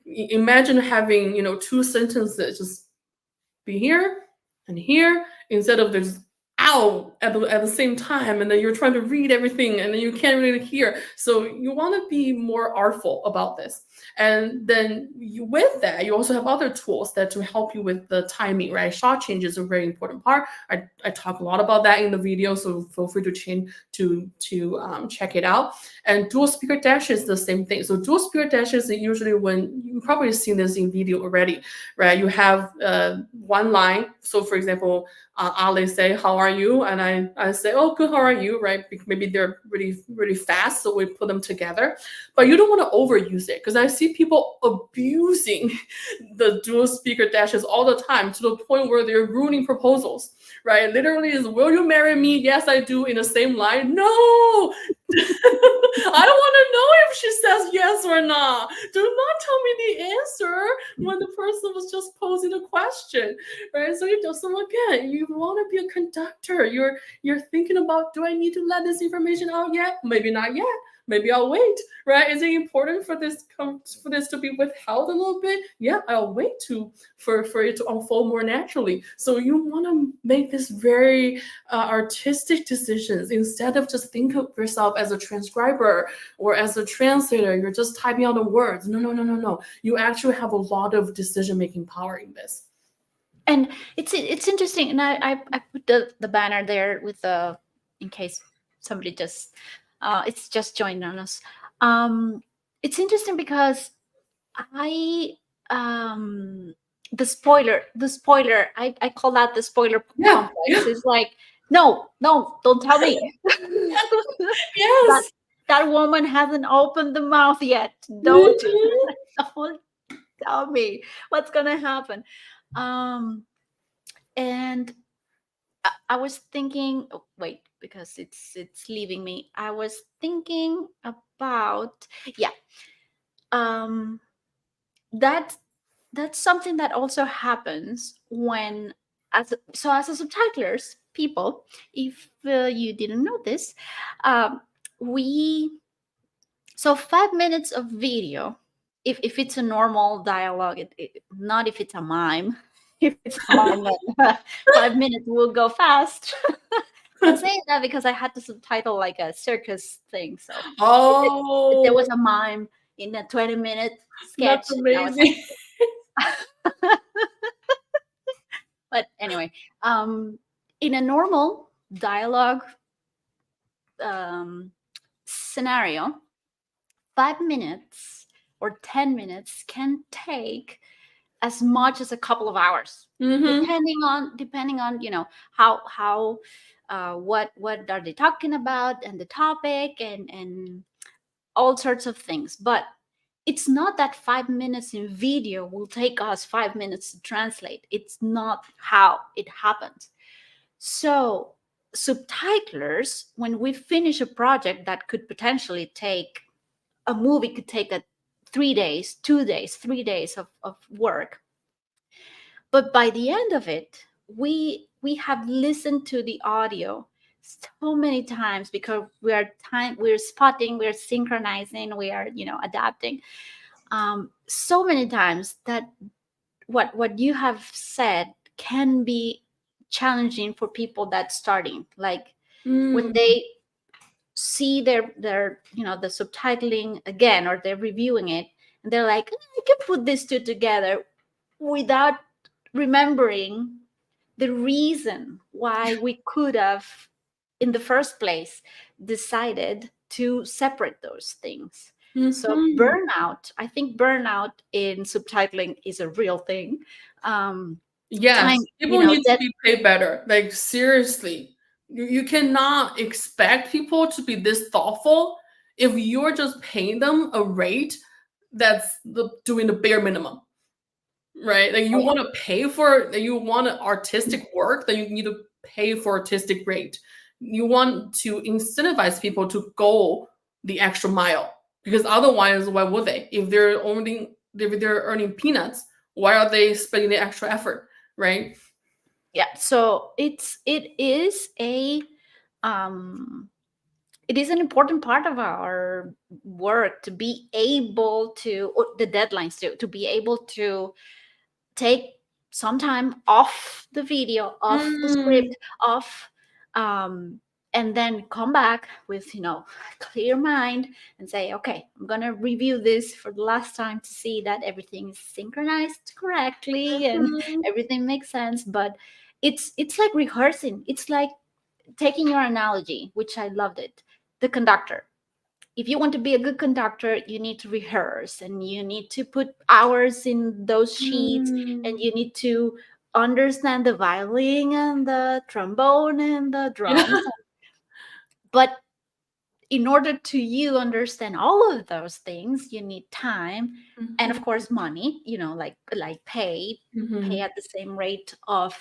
Imagine having, two sentences just be here and here instead of there's out at the same time, and then you're trying to read everything and then you can't really hear. So you want to be more artful about this. And then with that, you also have other tools that to help you with the timing, right? Shot change is a very important part. I talk a lot about that in the video, so feel free to check it out. And dual speaker dash is the same thing. So dual speaker dash is usually when you've probably seen this in video already, right? You have one line. So for example, Ali say, how are you? And I say, oh, good, how are you, right? Maybe they're really, really fast, so we put them together. But you don't want to overuse it, because I see people abusing the dual speaker dashes all the time to the point where they're ruining proposals, right? Literally is, will you marry me? Yes, I do, in the same line. No! I don't want to know if she says yes or not. Do not tell me the answer when the person was just posing a question, right? So again, you want to be a conductor. You're thinking about, do I need to let this information out yet? Maybe not yet. Maybe I'll wait, right? Is it important for this to be withheld a little bit? Yeah, I'll wait for it to unfold more naturally. So you want to make this very artistic decisions instead of just think of yourself as a transcriber or as a translator. You're just typing out the words. No. You actually have a lot of decision-making power in this. And it's interesting, and I put the banner there with the, in case somebody just it's just joined on us. It's interesting because the spoiler I call that the spoiler complex. It's like, no, don't tell me. Yes. that woman hasn't opened the mouth yet. Don't tell me what's gonna happen. And I was thinking, wait, because it's leaving me. I was thinking about, that's something that also happens when, as a subtitlers people, if you didn't know this, so 5 minutes of video, if it's a normal dialogue, not if it's a mime. If it's a mime, 5 minutes will go fast. I'm saying that because I had to subtitle like a circus thing. So if there was a mime in a 20-minute sketch. That's amazing. But anyway, in a normal dialogue scenario, 5 minutes or 10 minutes can take as much as a couple of hours, depending on how what are they talking about, and the topic, and all sorts of things. But it's not that 5 minutes in video will take us 5 minutes to translate. It's not how it happens. So subtitlers, when we finish a project that could potentially take, a movie could take 3 days, 2 days, 3 days of work. But by the end of it, we have listened to the audio so many times, because we're spotting, we're synchronizing, we are adapting so many times that what you have said can be challenging for people that's starting. Like when Mm. they see their the subtitling again, or they're reviewing it, and they're like, I can put these two together, without remembering the reason why we could have in the first place decided to separate those things. So Mhm. burnout, I think burnout in subtitling is a real thing. Yes, Time, people need to that be paid better. Like seriously, you cannot expect people to be this thoughtful if you're just paying them a rate that's doing the bare minimum, right? Like you want to pay for, like, you want artistic work, then you need to pay for artistic rate. You want to incentivize people to go the extra mile, because otherwise, why would they? If they're earning peanuts, why are they spending the extra effort, right? yeah, so um it is an important part of our work to be able to, or the deadlines, to be able to take some time off the video, off the Mm, script, off, and then come back with clear mind and say, okay, I'm gonna review this for the last time to see that everything is synchronized correctly and mhm, everything makes sense. But it's like rehearsing. It's like taking your analogy, which I loved it, the conductor. If you want to be a good conductor, you need to rehearse, and you need to put hours in those sheets, and mm. you need to understand the violin and the trombone and the Yeah. drums. But in order to you understand all of those things, you need time, and of Mhm, course money, like pay mhm, at the same rate of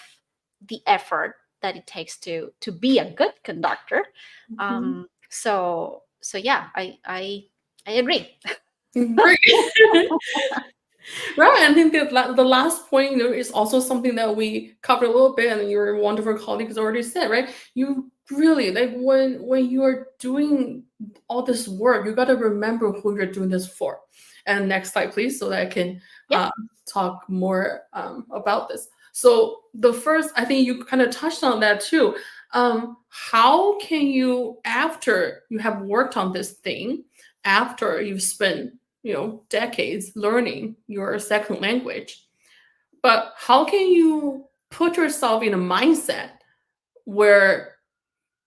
the effort that it takes to be a good conductor. mhm. So yeah, I agree. Great. Right, I think that the last point, is also something that we covered a little bit, and your wonderful colleagues already said, right? You really, like, when you are doing all this work, you got to remember who you're doing this for. And next slide, please, so that I can Yep. talk more about this. So the first, I think you kind of touched on that too. How can you, after you have worked on this thing, after you've spent decades learning your second language, but how can you put yourself in a mindset where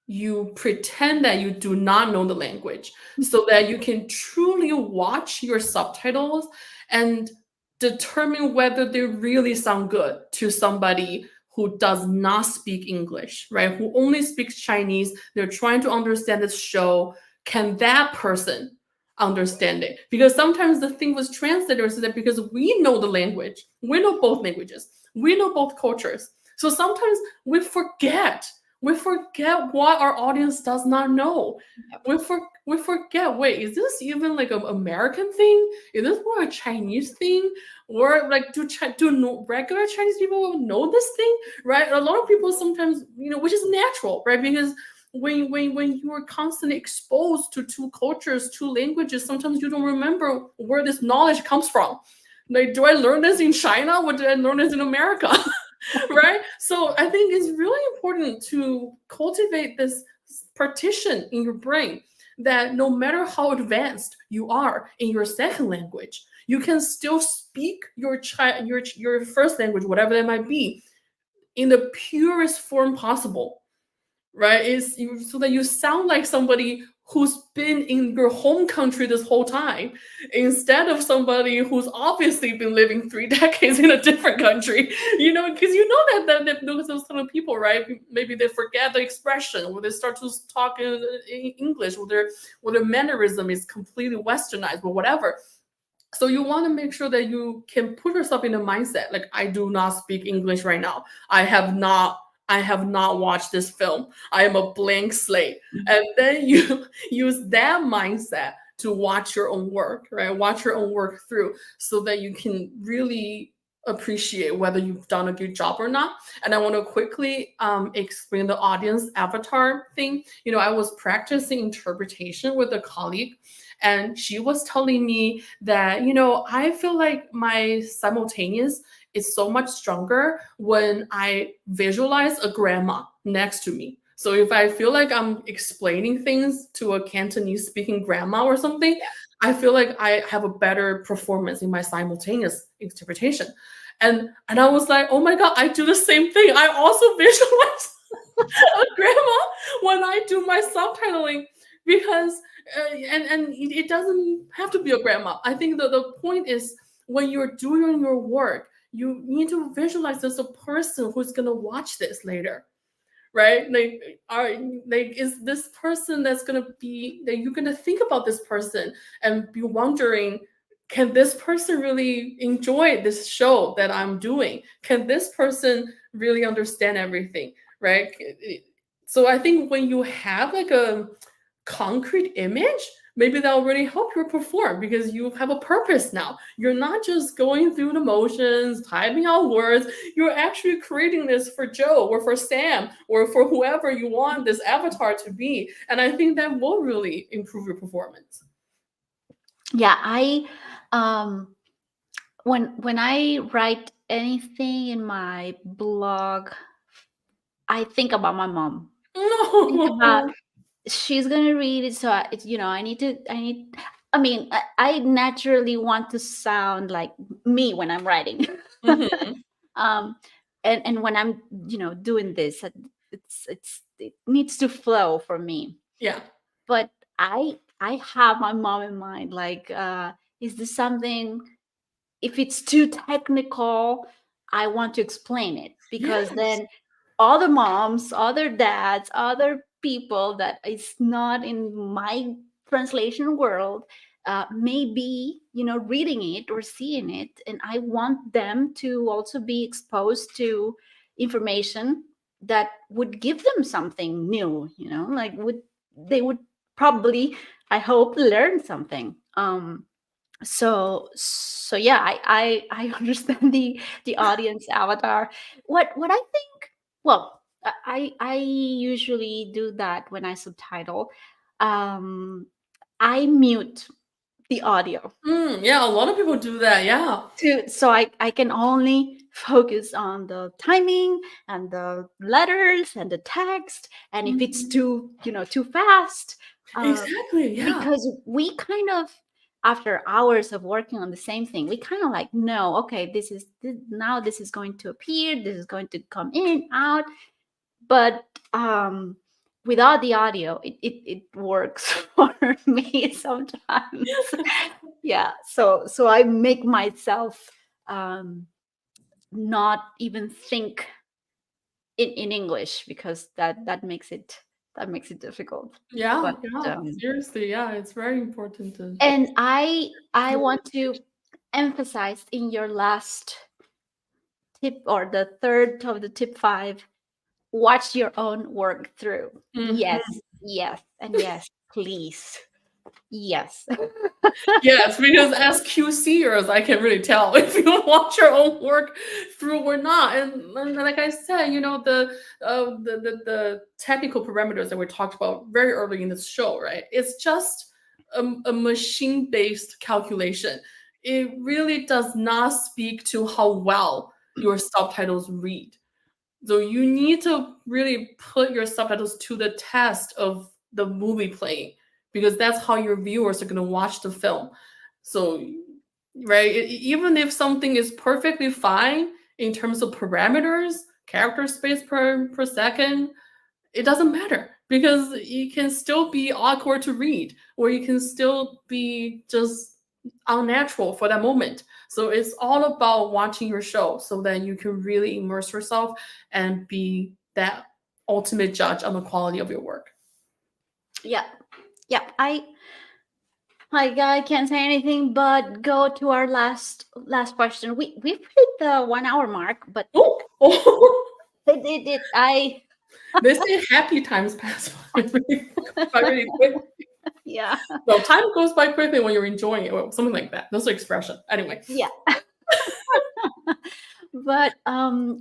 you pretend that you do not know the language, so that you can truly watch your subtitles and determine whether they really sound good to somebody who does not speak English, right? Who only speaks Chinese. They're trying to understand this show. Can that person understand it? Because sometimes the thing with translators is that because we know the language, we know both languages, we know both cultures. So sometimes we forget what our audience does not know. Yep. We forget, wait, is this even like an American thing? Is this more a Chinese thing? Or like, regular Chinese people know this thing, right? A lot of people sometimes, which is natural, right? Because when you are constantly exposed to two cultures, two languages, sometimes you don't remember where this knowledge comes from. Like, do I learn this in China, or did I learn this in America? Right? So I think it's really important to cultivate this partition in your brain, that no matter how advanced you are in your second language, you can still speak your first language, whatever that might be, in the purest form possible, right? So that you sound like somebody who's been in your home country this whole time, instead of somebody who's obviously been living 3 decades in a different country. Because that those kind of people, right? Maybe they forget the expression, or they start to talk in English, or their mannerism is completely westernized, or whatever. So you want to make sure that you can put yourself in a mindset like, I do not speak English right now. I have not watched this film. I am a blank slate. And then you use that mindset to watch your own work, right? Watch your own work through, so that you can really appreciate whether you've done a good job or not. And I want to quickly explain the audience avatar thing. I was practicing interpretation with a colleague, and she was telling me that, I feel like my simultaneous is so much stronger when I visualize a grandma next to me. So if I feel like I'm explaining things to a Cantonese speaking grandma or something, I feel like I have a better performance in my simultaneous interpretation. And I was like, oh my God, I do the same thing. I also visualize a grandma when I do my subtitling, because and it doesn't have to be a grandma. I think the point is, when you're doing your work, you need to visualize there's a person who's gonna watch this later, right? Is this person that's gonna be that you're gonna think about this person and be wondering, can this person really enjoy this show that I'm doing? Can this person really understand everything, right? So I think when you have like a concrete image, maybe that'll really help you perform, because you have a purpose now. You're not just going through the motions, typing out words. You're actually creating this for Joe or for Sam or for whoever you want this avatar to be. And I think that will really improve your performance. Yeah, I when I write anything in my blog, I think about my mom. Think about, No. she's gonna read it, so I mean, I naturally want to sound like me when I'm writing. Mhm. um and when I'm doing this, it needs to flow for me. Yeah. But I have my mom in mind, like, is this something, if it's too technical, I want to explain it, because Yes. then other moms, other dads, other people that is not in my translation world may be, reading it or seeing it, and I want them to also be exposed to information that would give them something new. Like, would probably, I hope, learn something. So yeah, I understand the audience avatar. What I think, well, I usually do that when I subtitle. I mute the audio Yeah, a lot of people do that. Yeah. so I can only focus on the timing and the letters and the text, and if it's Mhm. too fast, uh, Exactly. Yeah. because we kind of, after hours of working on the same thing, we kind of like know, okay, now this is going to appear, this is going to come in, out. But without the audio, it works for me sometimes. Yeah, so I make myself um not even think in English, because that makes it difficult. Yeah. But Yeah. Seriously. Yeah. It's very important to. and I want to emphasize in your last tip, or the third of the tip 5, watch your own work through. Yes, Mhm. yes, and yes, please. Yes. Yes, because as QCers, I can really tell if you want your own work through or not. And like I said, the technical parameters that we talked about very early in this show, right? It's just a machine-based calculation. It really does not speak to how well your subtitles read. So you need to really put your subtitles to the test of the movie playing, because that's how your viewers are going to watch the film. So, right, even if something is perfectly fine in terms of parameters, character space per second, it doesn't matter, because it can still be awkward to read, or you can still be just unnatural for that moment. So it's all about watching your show so that you can really immerse yourself and be that ultimate judge on the quality of your work. Yeah. Yeah. I can't say anything but go to our last question. We've hit the 1 hour mark, but Oh, oh. I They say happy times pass by really quick. yeah. No, time goes by quickly when you're enjoying it, or something like that. That's the expression. Anyway. Yeah. But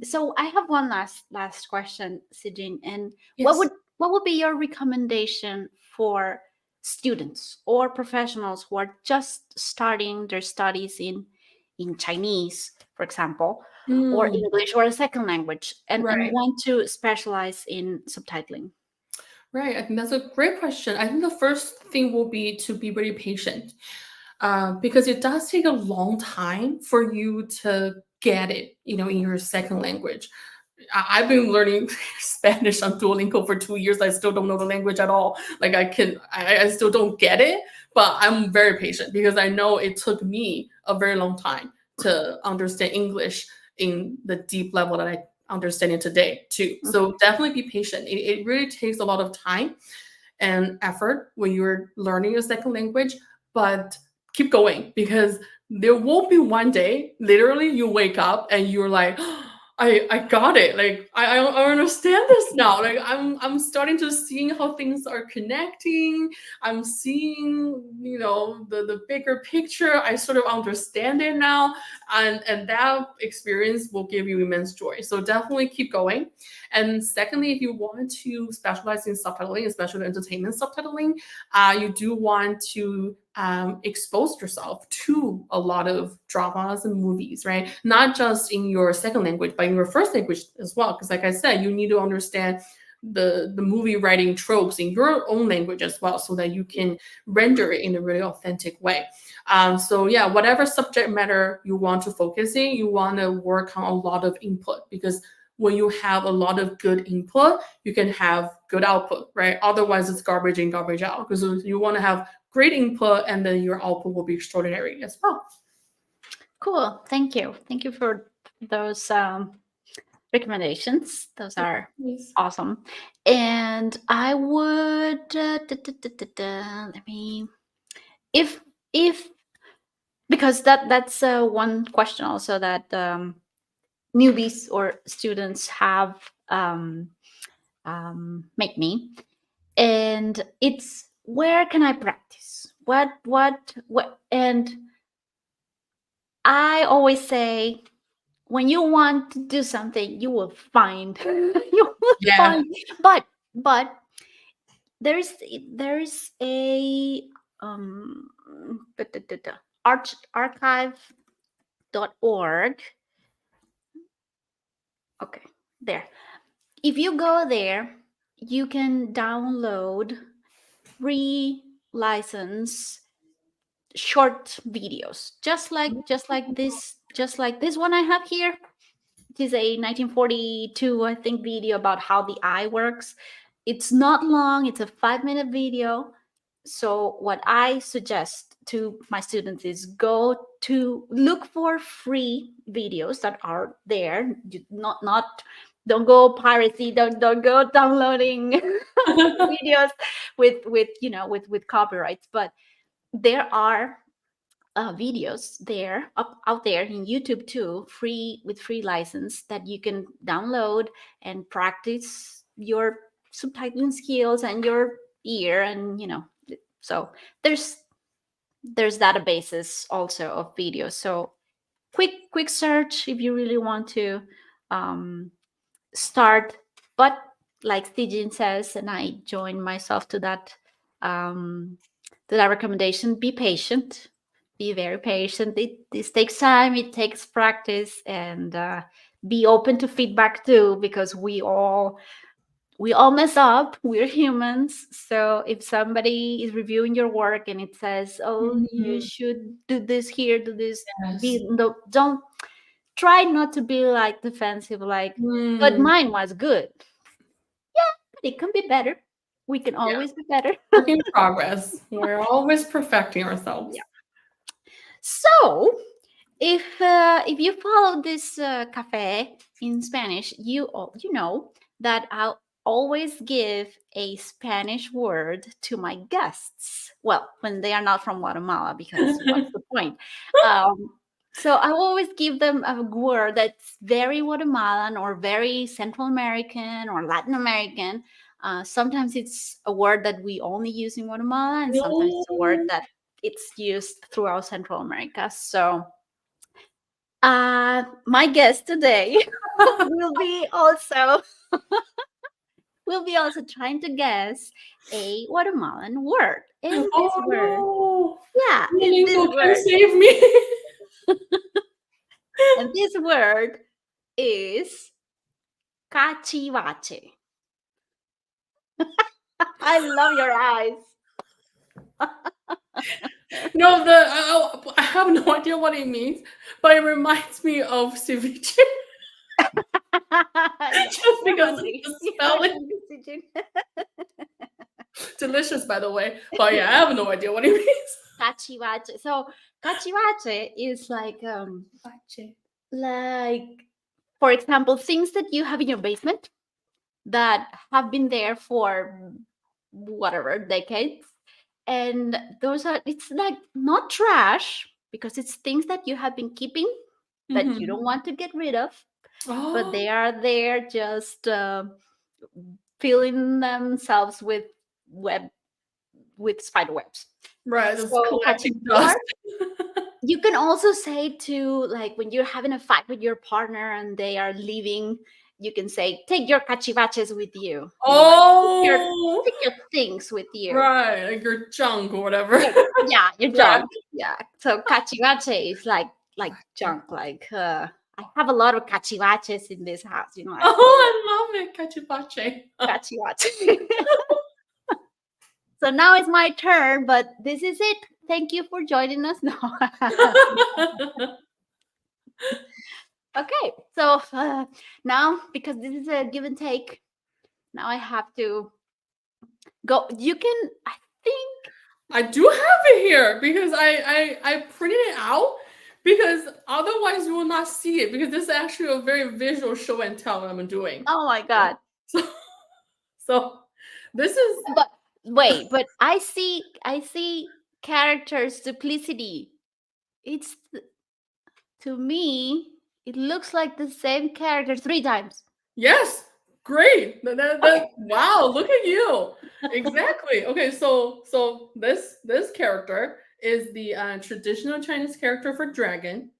so I have one last question, Sijin, and what Yes. would what would be your recommendation for students or professionals who are just starting their studies in Chinese, for example, or Mm, English or a second language, and right. want to specialize in subtitling? Right. I think that's a great question. I think the first thing will be to be really patient, because it does take a long time for you to get it, in your second language. I've been learning Spanish on Duolingo for 2 years. I still don't know the language at all. Like I still don't get it, but I'm very patient because I know it took me a very long time to understand English in the deep level that I understand it today too. So definitely be patient. It really takes a lot of time and effort when you're learning a second language, but keep going because there will be one day, literally, you wake up and you're like, I got it. Like I understand this now. Like I'm starting to see how things are connecting. I'm seeing, the bigger picture. I sort of understand it now. And that experience will give you immense joy. So definitely keep going. And secondly, if you want to specialize in subtitling, especially entertainment subtitling, you do want to expose yourself to a lot of dramas and movies, right? Not just in your second language, but in your first language as well. Because, like I said, you need to understand the movie writing tropes in your own language as well, so that you can render it in a really authentic way. So yeah, whatever subject matter you want to focus in, you want to work on a lot of input because when you have a lot of good input, you can have good output, right? Otherwise, it's garbage in, garbage out. Because you want to have great input, and then your output will be extraordinary as well. Cool. Thank you. Thank you for those recommendations. Those are Yes. awesome. And I would let me if because that's one question also that newbies or students have make me, and it's where can I practice? What? And I always say when you want to do something, you will find you will Yeah. find. But there's a um archive.org. Okay, there. If you go there, you can download free license short videos, just like this one I have here. It is a 1942, I think, video about how the eye works. It's not long, it's a 5-minute video. So, what I suggest to my students is go to look for free videos that are there. Don't go piracy, don't go downloading videos with copyrights, but there are videos there out there in YouTube too, free with free license that you can download and practice your subtitling skills and your ear, and so there's databases also of videos. So quick search if you really want to um, start. But like Sijin says, and I join myself um, to that recommendation, be patient, be very patient. This takes time, it takes practice, and be open to feedback too, because we all mess up, we're humans. So if somebody is reviewing your work and it says, oh, you Mhm. should do this here, do this, Yes. don't try not to be like defensive, like, but Mm. mine was good. Yeah, but it can be better. We can Yeah. always be better. Work in progress. We're always perfecting ourselves. Yeah. So if you follow this cafe in Spanish, you know that I'll always give a Spanish word to my guests. Well, when they are not from Guatemala, because what's the point? Um, so I always give them a word that's very Guatemalan or very Central American or Latin American. Sometimes it's a word that we only use in Guatemala, and sometimes it's a word No. that it's used throughout Central America. So My guest today will be also trying to guess a watermelon word. And this Oh word, no! yeah, is this Meaningful can word. save me. And this word is cachivache. I love your eyes. No, I have no idea what it means, but it reminds me of ceviche just You're because of hungry. the You're spelling. hungry, Sijin. Delicious, by the way. But yeah, I have no idea what it means. Cachivache. So cachivache is like, for example, things that you have in your basement that have been there for whatever decades, and those are, it's like not trash because it's things that you have been keeping that you don't Mhm. want to get rid of, but Oh, they are there just filling themselves with web with spider webs. right. It's So collecting catching, or dust. you can also say to, like, when you're having a fight with your partner and they are leaving, you can say, take your cachivaches with you, like Oh, take your things with you. right. Like your junk or whatever. Yeah, yeah, your Right. junk. Yeah, so cachivache is like junk, like I have a lot of cachivaches in this house, like Oh, I love it. Cachivache. cachivache. So now it's my turn, but this is it. Thank you for joining us. No. Okay, so now, because this is a give and take, now I have to go. You can, I think. I do have it here because I printed it out because otherwise you will not see it because this is actually a very visual show and tell that I'm doing. Oh my god! So, so this is But wait, but I see characters duplicity. It's to me, it looks like the same character 3 times. yes, great. Okay. Wow, look at you. Exactly. Okay, so this character is the traditional Chinese character for dragon.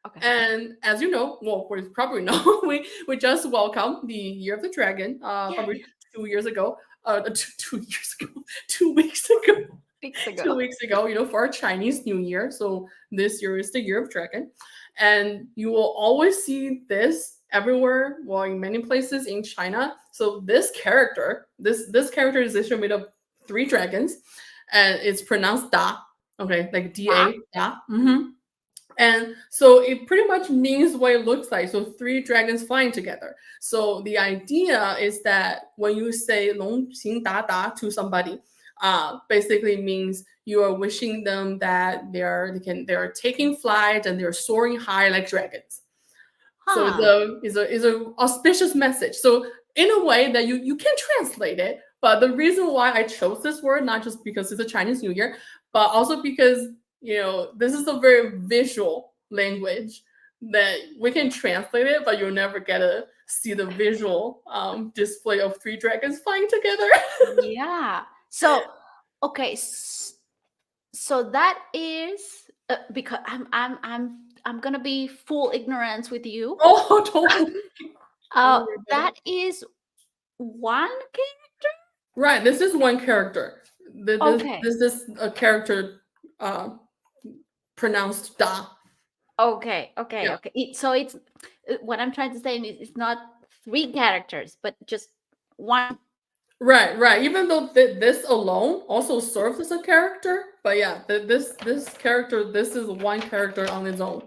Okay. And as you know, well, we probably know, we just welcomed the Year of the Dragon, Yeah, probably yeah. 2 years ago, 2 years ago, 2 weeks ago, Weeks 2 ago. weeks ago, for our Chinese New Year. So this year is the Year of Dragon, and you will always see this everywhere. Well, in many places in China. So this character is actually made of 3 dragons, and it's pronounced Da. Okay, like Ah, Da. Da. And so it pretty much means what it looks like. So 3 dragons flying together. So the idea is that when you say 龙行达达 to somebody, basically means you are wishing them that they're taking flight and they're soaring high like dragons. So huh. it's a auspicious message. So in a way that you can translate it, but the reason why I chose this word, not just because it's a Chinese New Year, but also because this is a very visual language that we can translate it, but you'll never get to see the visual display of 3 dragons flying together. Yeah. So, okay. So that is because I'm gonna be full ignorance with you. Oh, don't worry about That it. is one. Right, this is one character. Okay. This is a character uh, pronounced da. Okay. Okay. Yeah. Okay. So it's what I'm trying to say is it's not 3 characters, but just one. Right, right. Even though this alone also serves as a character, but yeah, this character, this is one character on its own.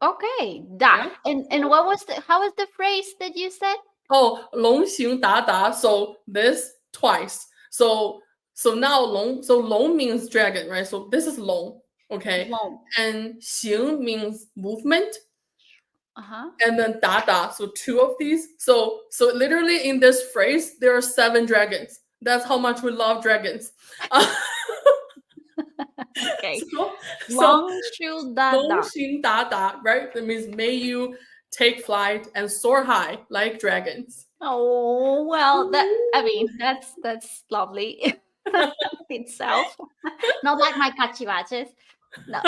Okay. Da. Yeah. And what was how was the phrase that you said? Oh, 龙行达达. So this twice. So now 龙. So 龙 means dragon, right? So this is 龙. Okay. Long. And 行 means movement. Uh-huh. And then 达达. So 2 of these. So literally in this phrase, there are 7 dragons. That's how much we love dragons. Okay. So Long shoe da da. 龙行达达, right? That means may you take flight and soar high like dragons. Oh, well, I mean, that's lovely itself. Not like my cachivaches. No.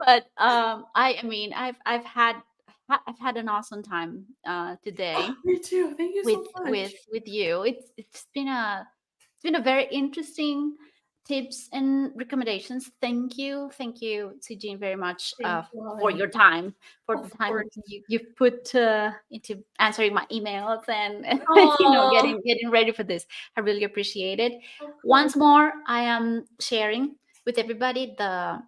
But I mean, I've had an awesome time today Me too. Thank you so much. with you. It's been a very interesting tips and recommendations. Thank you, Sijin, very much Thank you, for Ollie. your time, for the Of time course. you've put into answering my emails and Oh, getting ready for this. I really appreciate it. of course. Once more, I am sharing with everybody where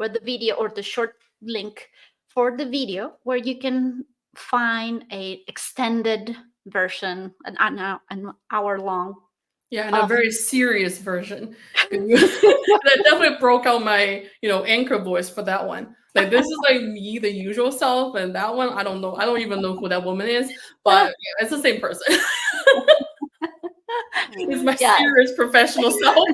the video or the short link for the video where you can find a extended version, an hour long Yeah, and a of very serious version. That definitely broke out my, anchor voice for that one. Like this is like me, the usual self, and that one, I don't know. I don't even know who that woman is, but yeah, it's the same person. It's my yeah. serious professional self.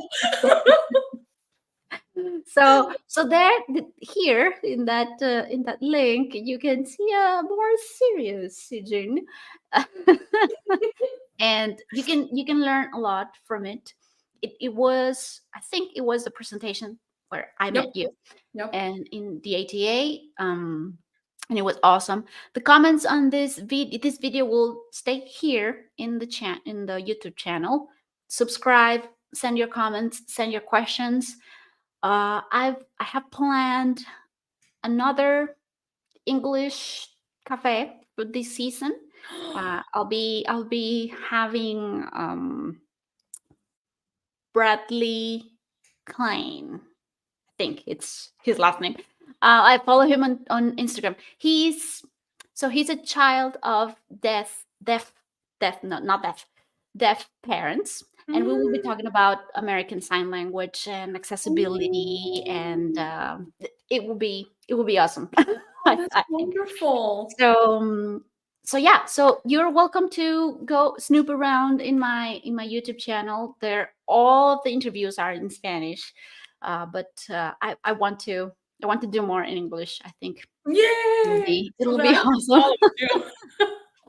So there, here in that link, you can see a more serious Sijin, and you can learn a lot from it. It was, I think it was the presentation where I Yep. met you Yep. and in the ATA, and it was awesome. The comments on this video will stay here in the chat in the YouTube channel. Subscribe, send your comments, send your questions. I have planned another English cafe for this season. I'll be having Bradley Klein. I think it's his last name. I follow him on Instagram. He's a child of deaf, no, not deaf parents. And we will be Mm, talking about American Sign Language and accessibility, and ooh. it will be awesome. Oh, that's I think wonderful. so. So yeah, so you're welcome to go snoop around in my YouTube channel. There, all of the interviews are in Spanish, but I want to do more in English. I think Yay! So it'll then be I can awesome. follow you.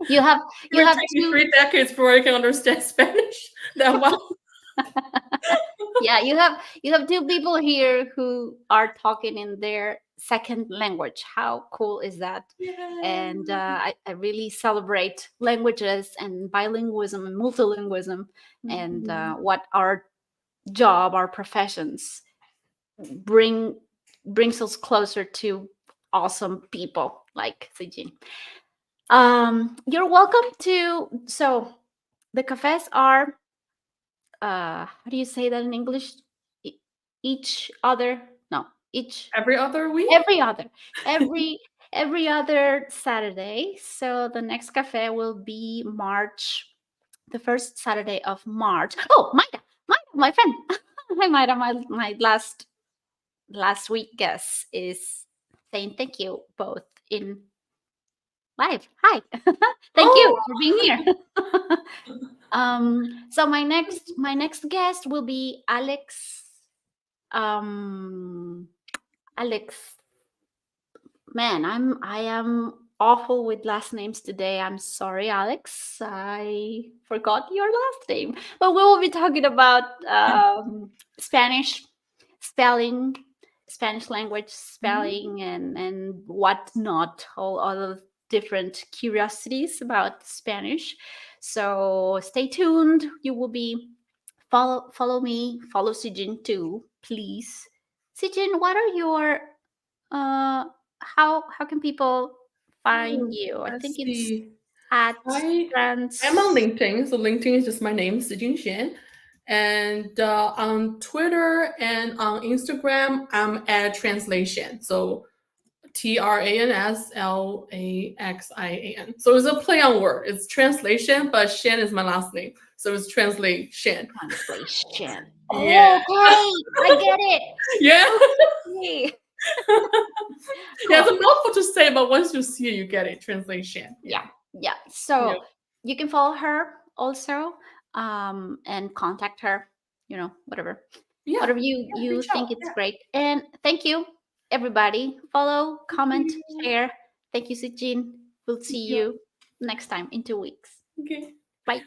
you have It you would have take me two 3 decades before I can understand Spanish that well. yeah, you have two people here who are talking in their second language. How cool is that? And Yay! I really celebrate languages and bilingualism and multilingualism, and Mhm. what our job, our professions bring brings us closer to awesome people like Sijin. You're welcome to. So the cafes are how do you say that in English? E- Each other, no, each Every other week? every other every every other Saturday. So the next cafe will be March, the first Saturday of March. Oh, Maida, my friend. Hi, Maida. My last week guest is saying thank you both in live. Hi, thank you Oh, for being here. So my next guest will be Alex. Um, Alex, man, I am awful with last names today. I'm sorry, Alex. I forgot your last name. But we will be talking about Spanish spelling, Spanish language mm, spelling, and whatnot. All other different curiosities about Spanish. So stay tuned. You will be follow me, follow Sijin too, please. Sijin, what are your uh how can people find oh, you? I think let's it's see. at I am on trans. LinkedIn, so LinkedIn is just my name, Sijin Xian. And on Twitter and on Instagram, I'm at translation. So TRANSLAXIAN. So it's a play on word. It's translation, but Shan is my last name. So it's translation. Translation. Yeah. Okay, I get it. Yeah. Okay. Yeah, it's Cool. a mouthful to say, but once you see it, you get it. Translation. Yeah, Yeah. yeah. Yeah. So you can follow her also, and contact her, whatever. Yeah. Whatever Yeah. you Reach out. think it's Yeah. great. And thank you, everybody. Follow, Thank comment, you. share. Thank you, Sijin. We'll see Yeah. you next time in 2 weeks. Okay. Bye.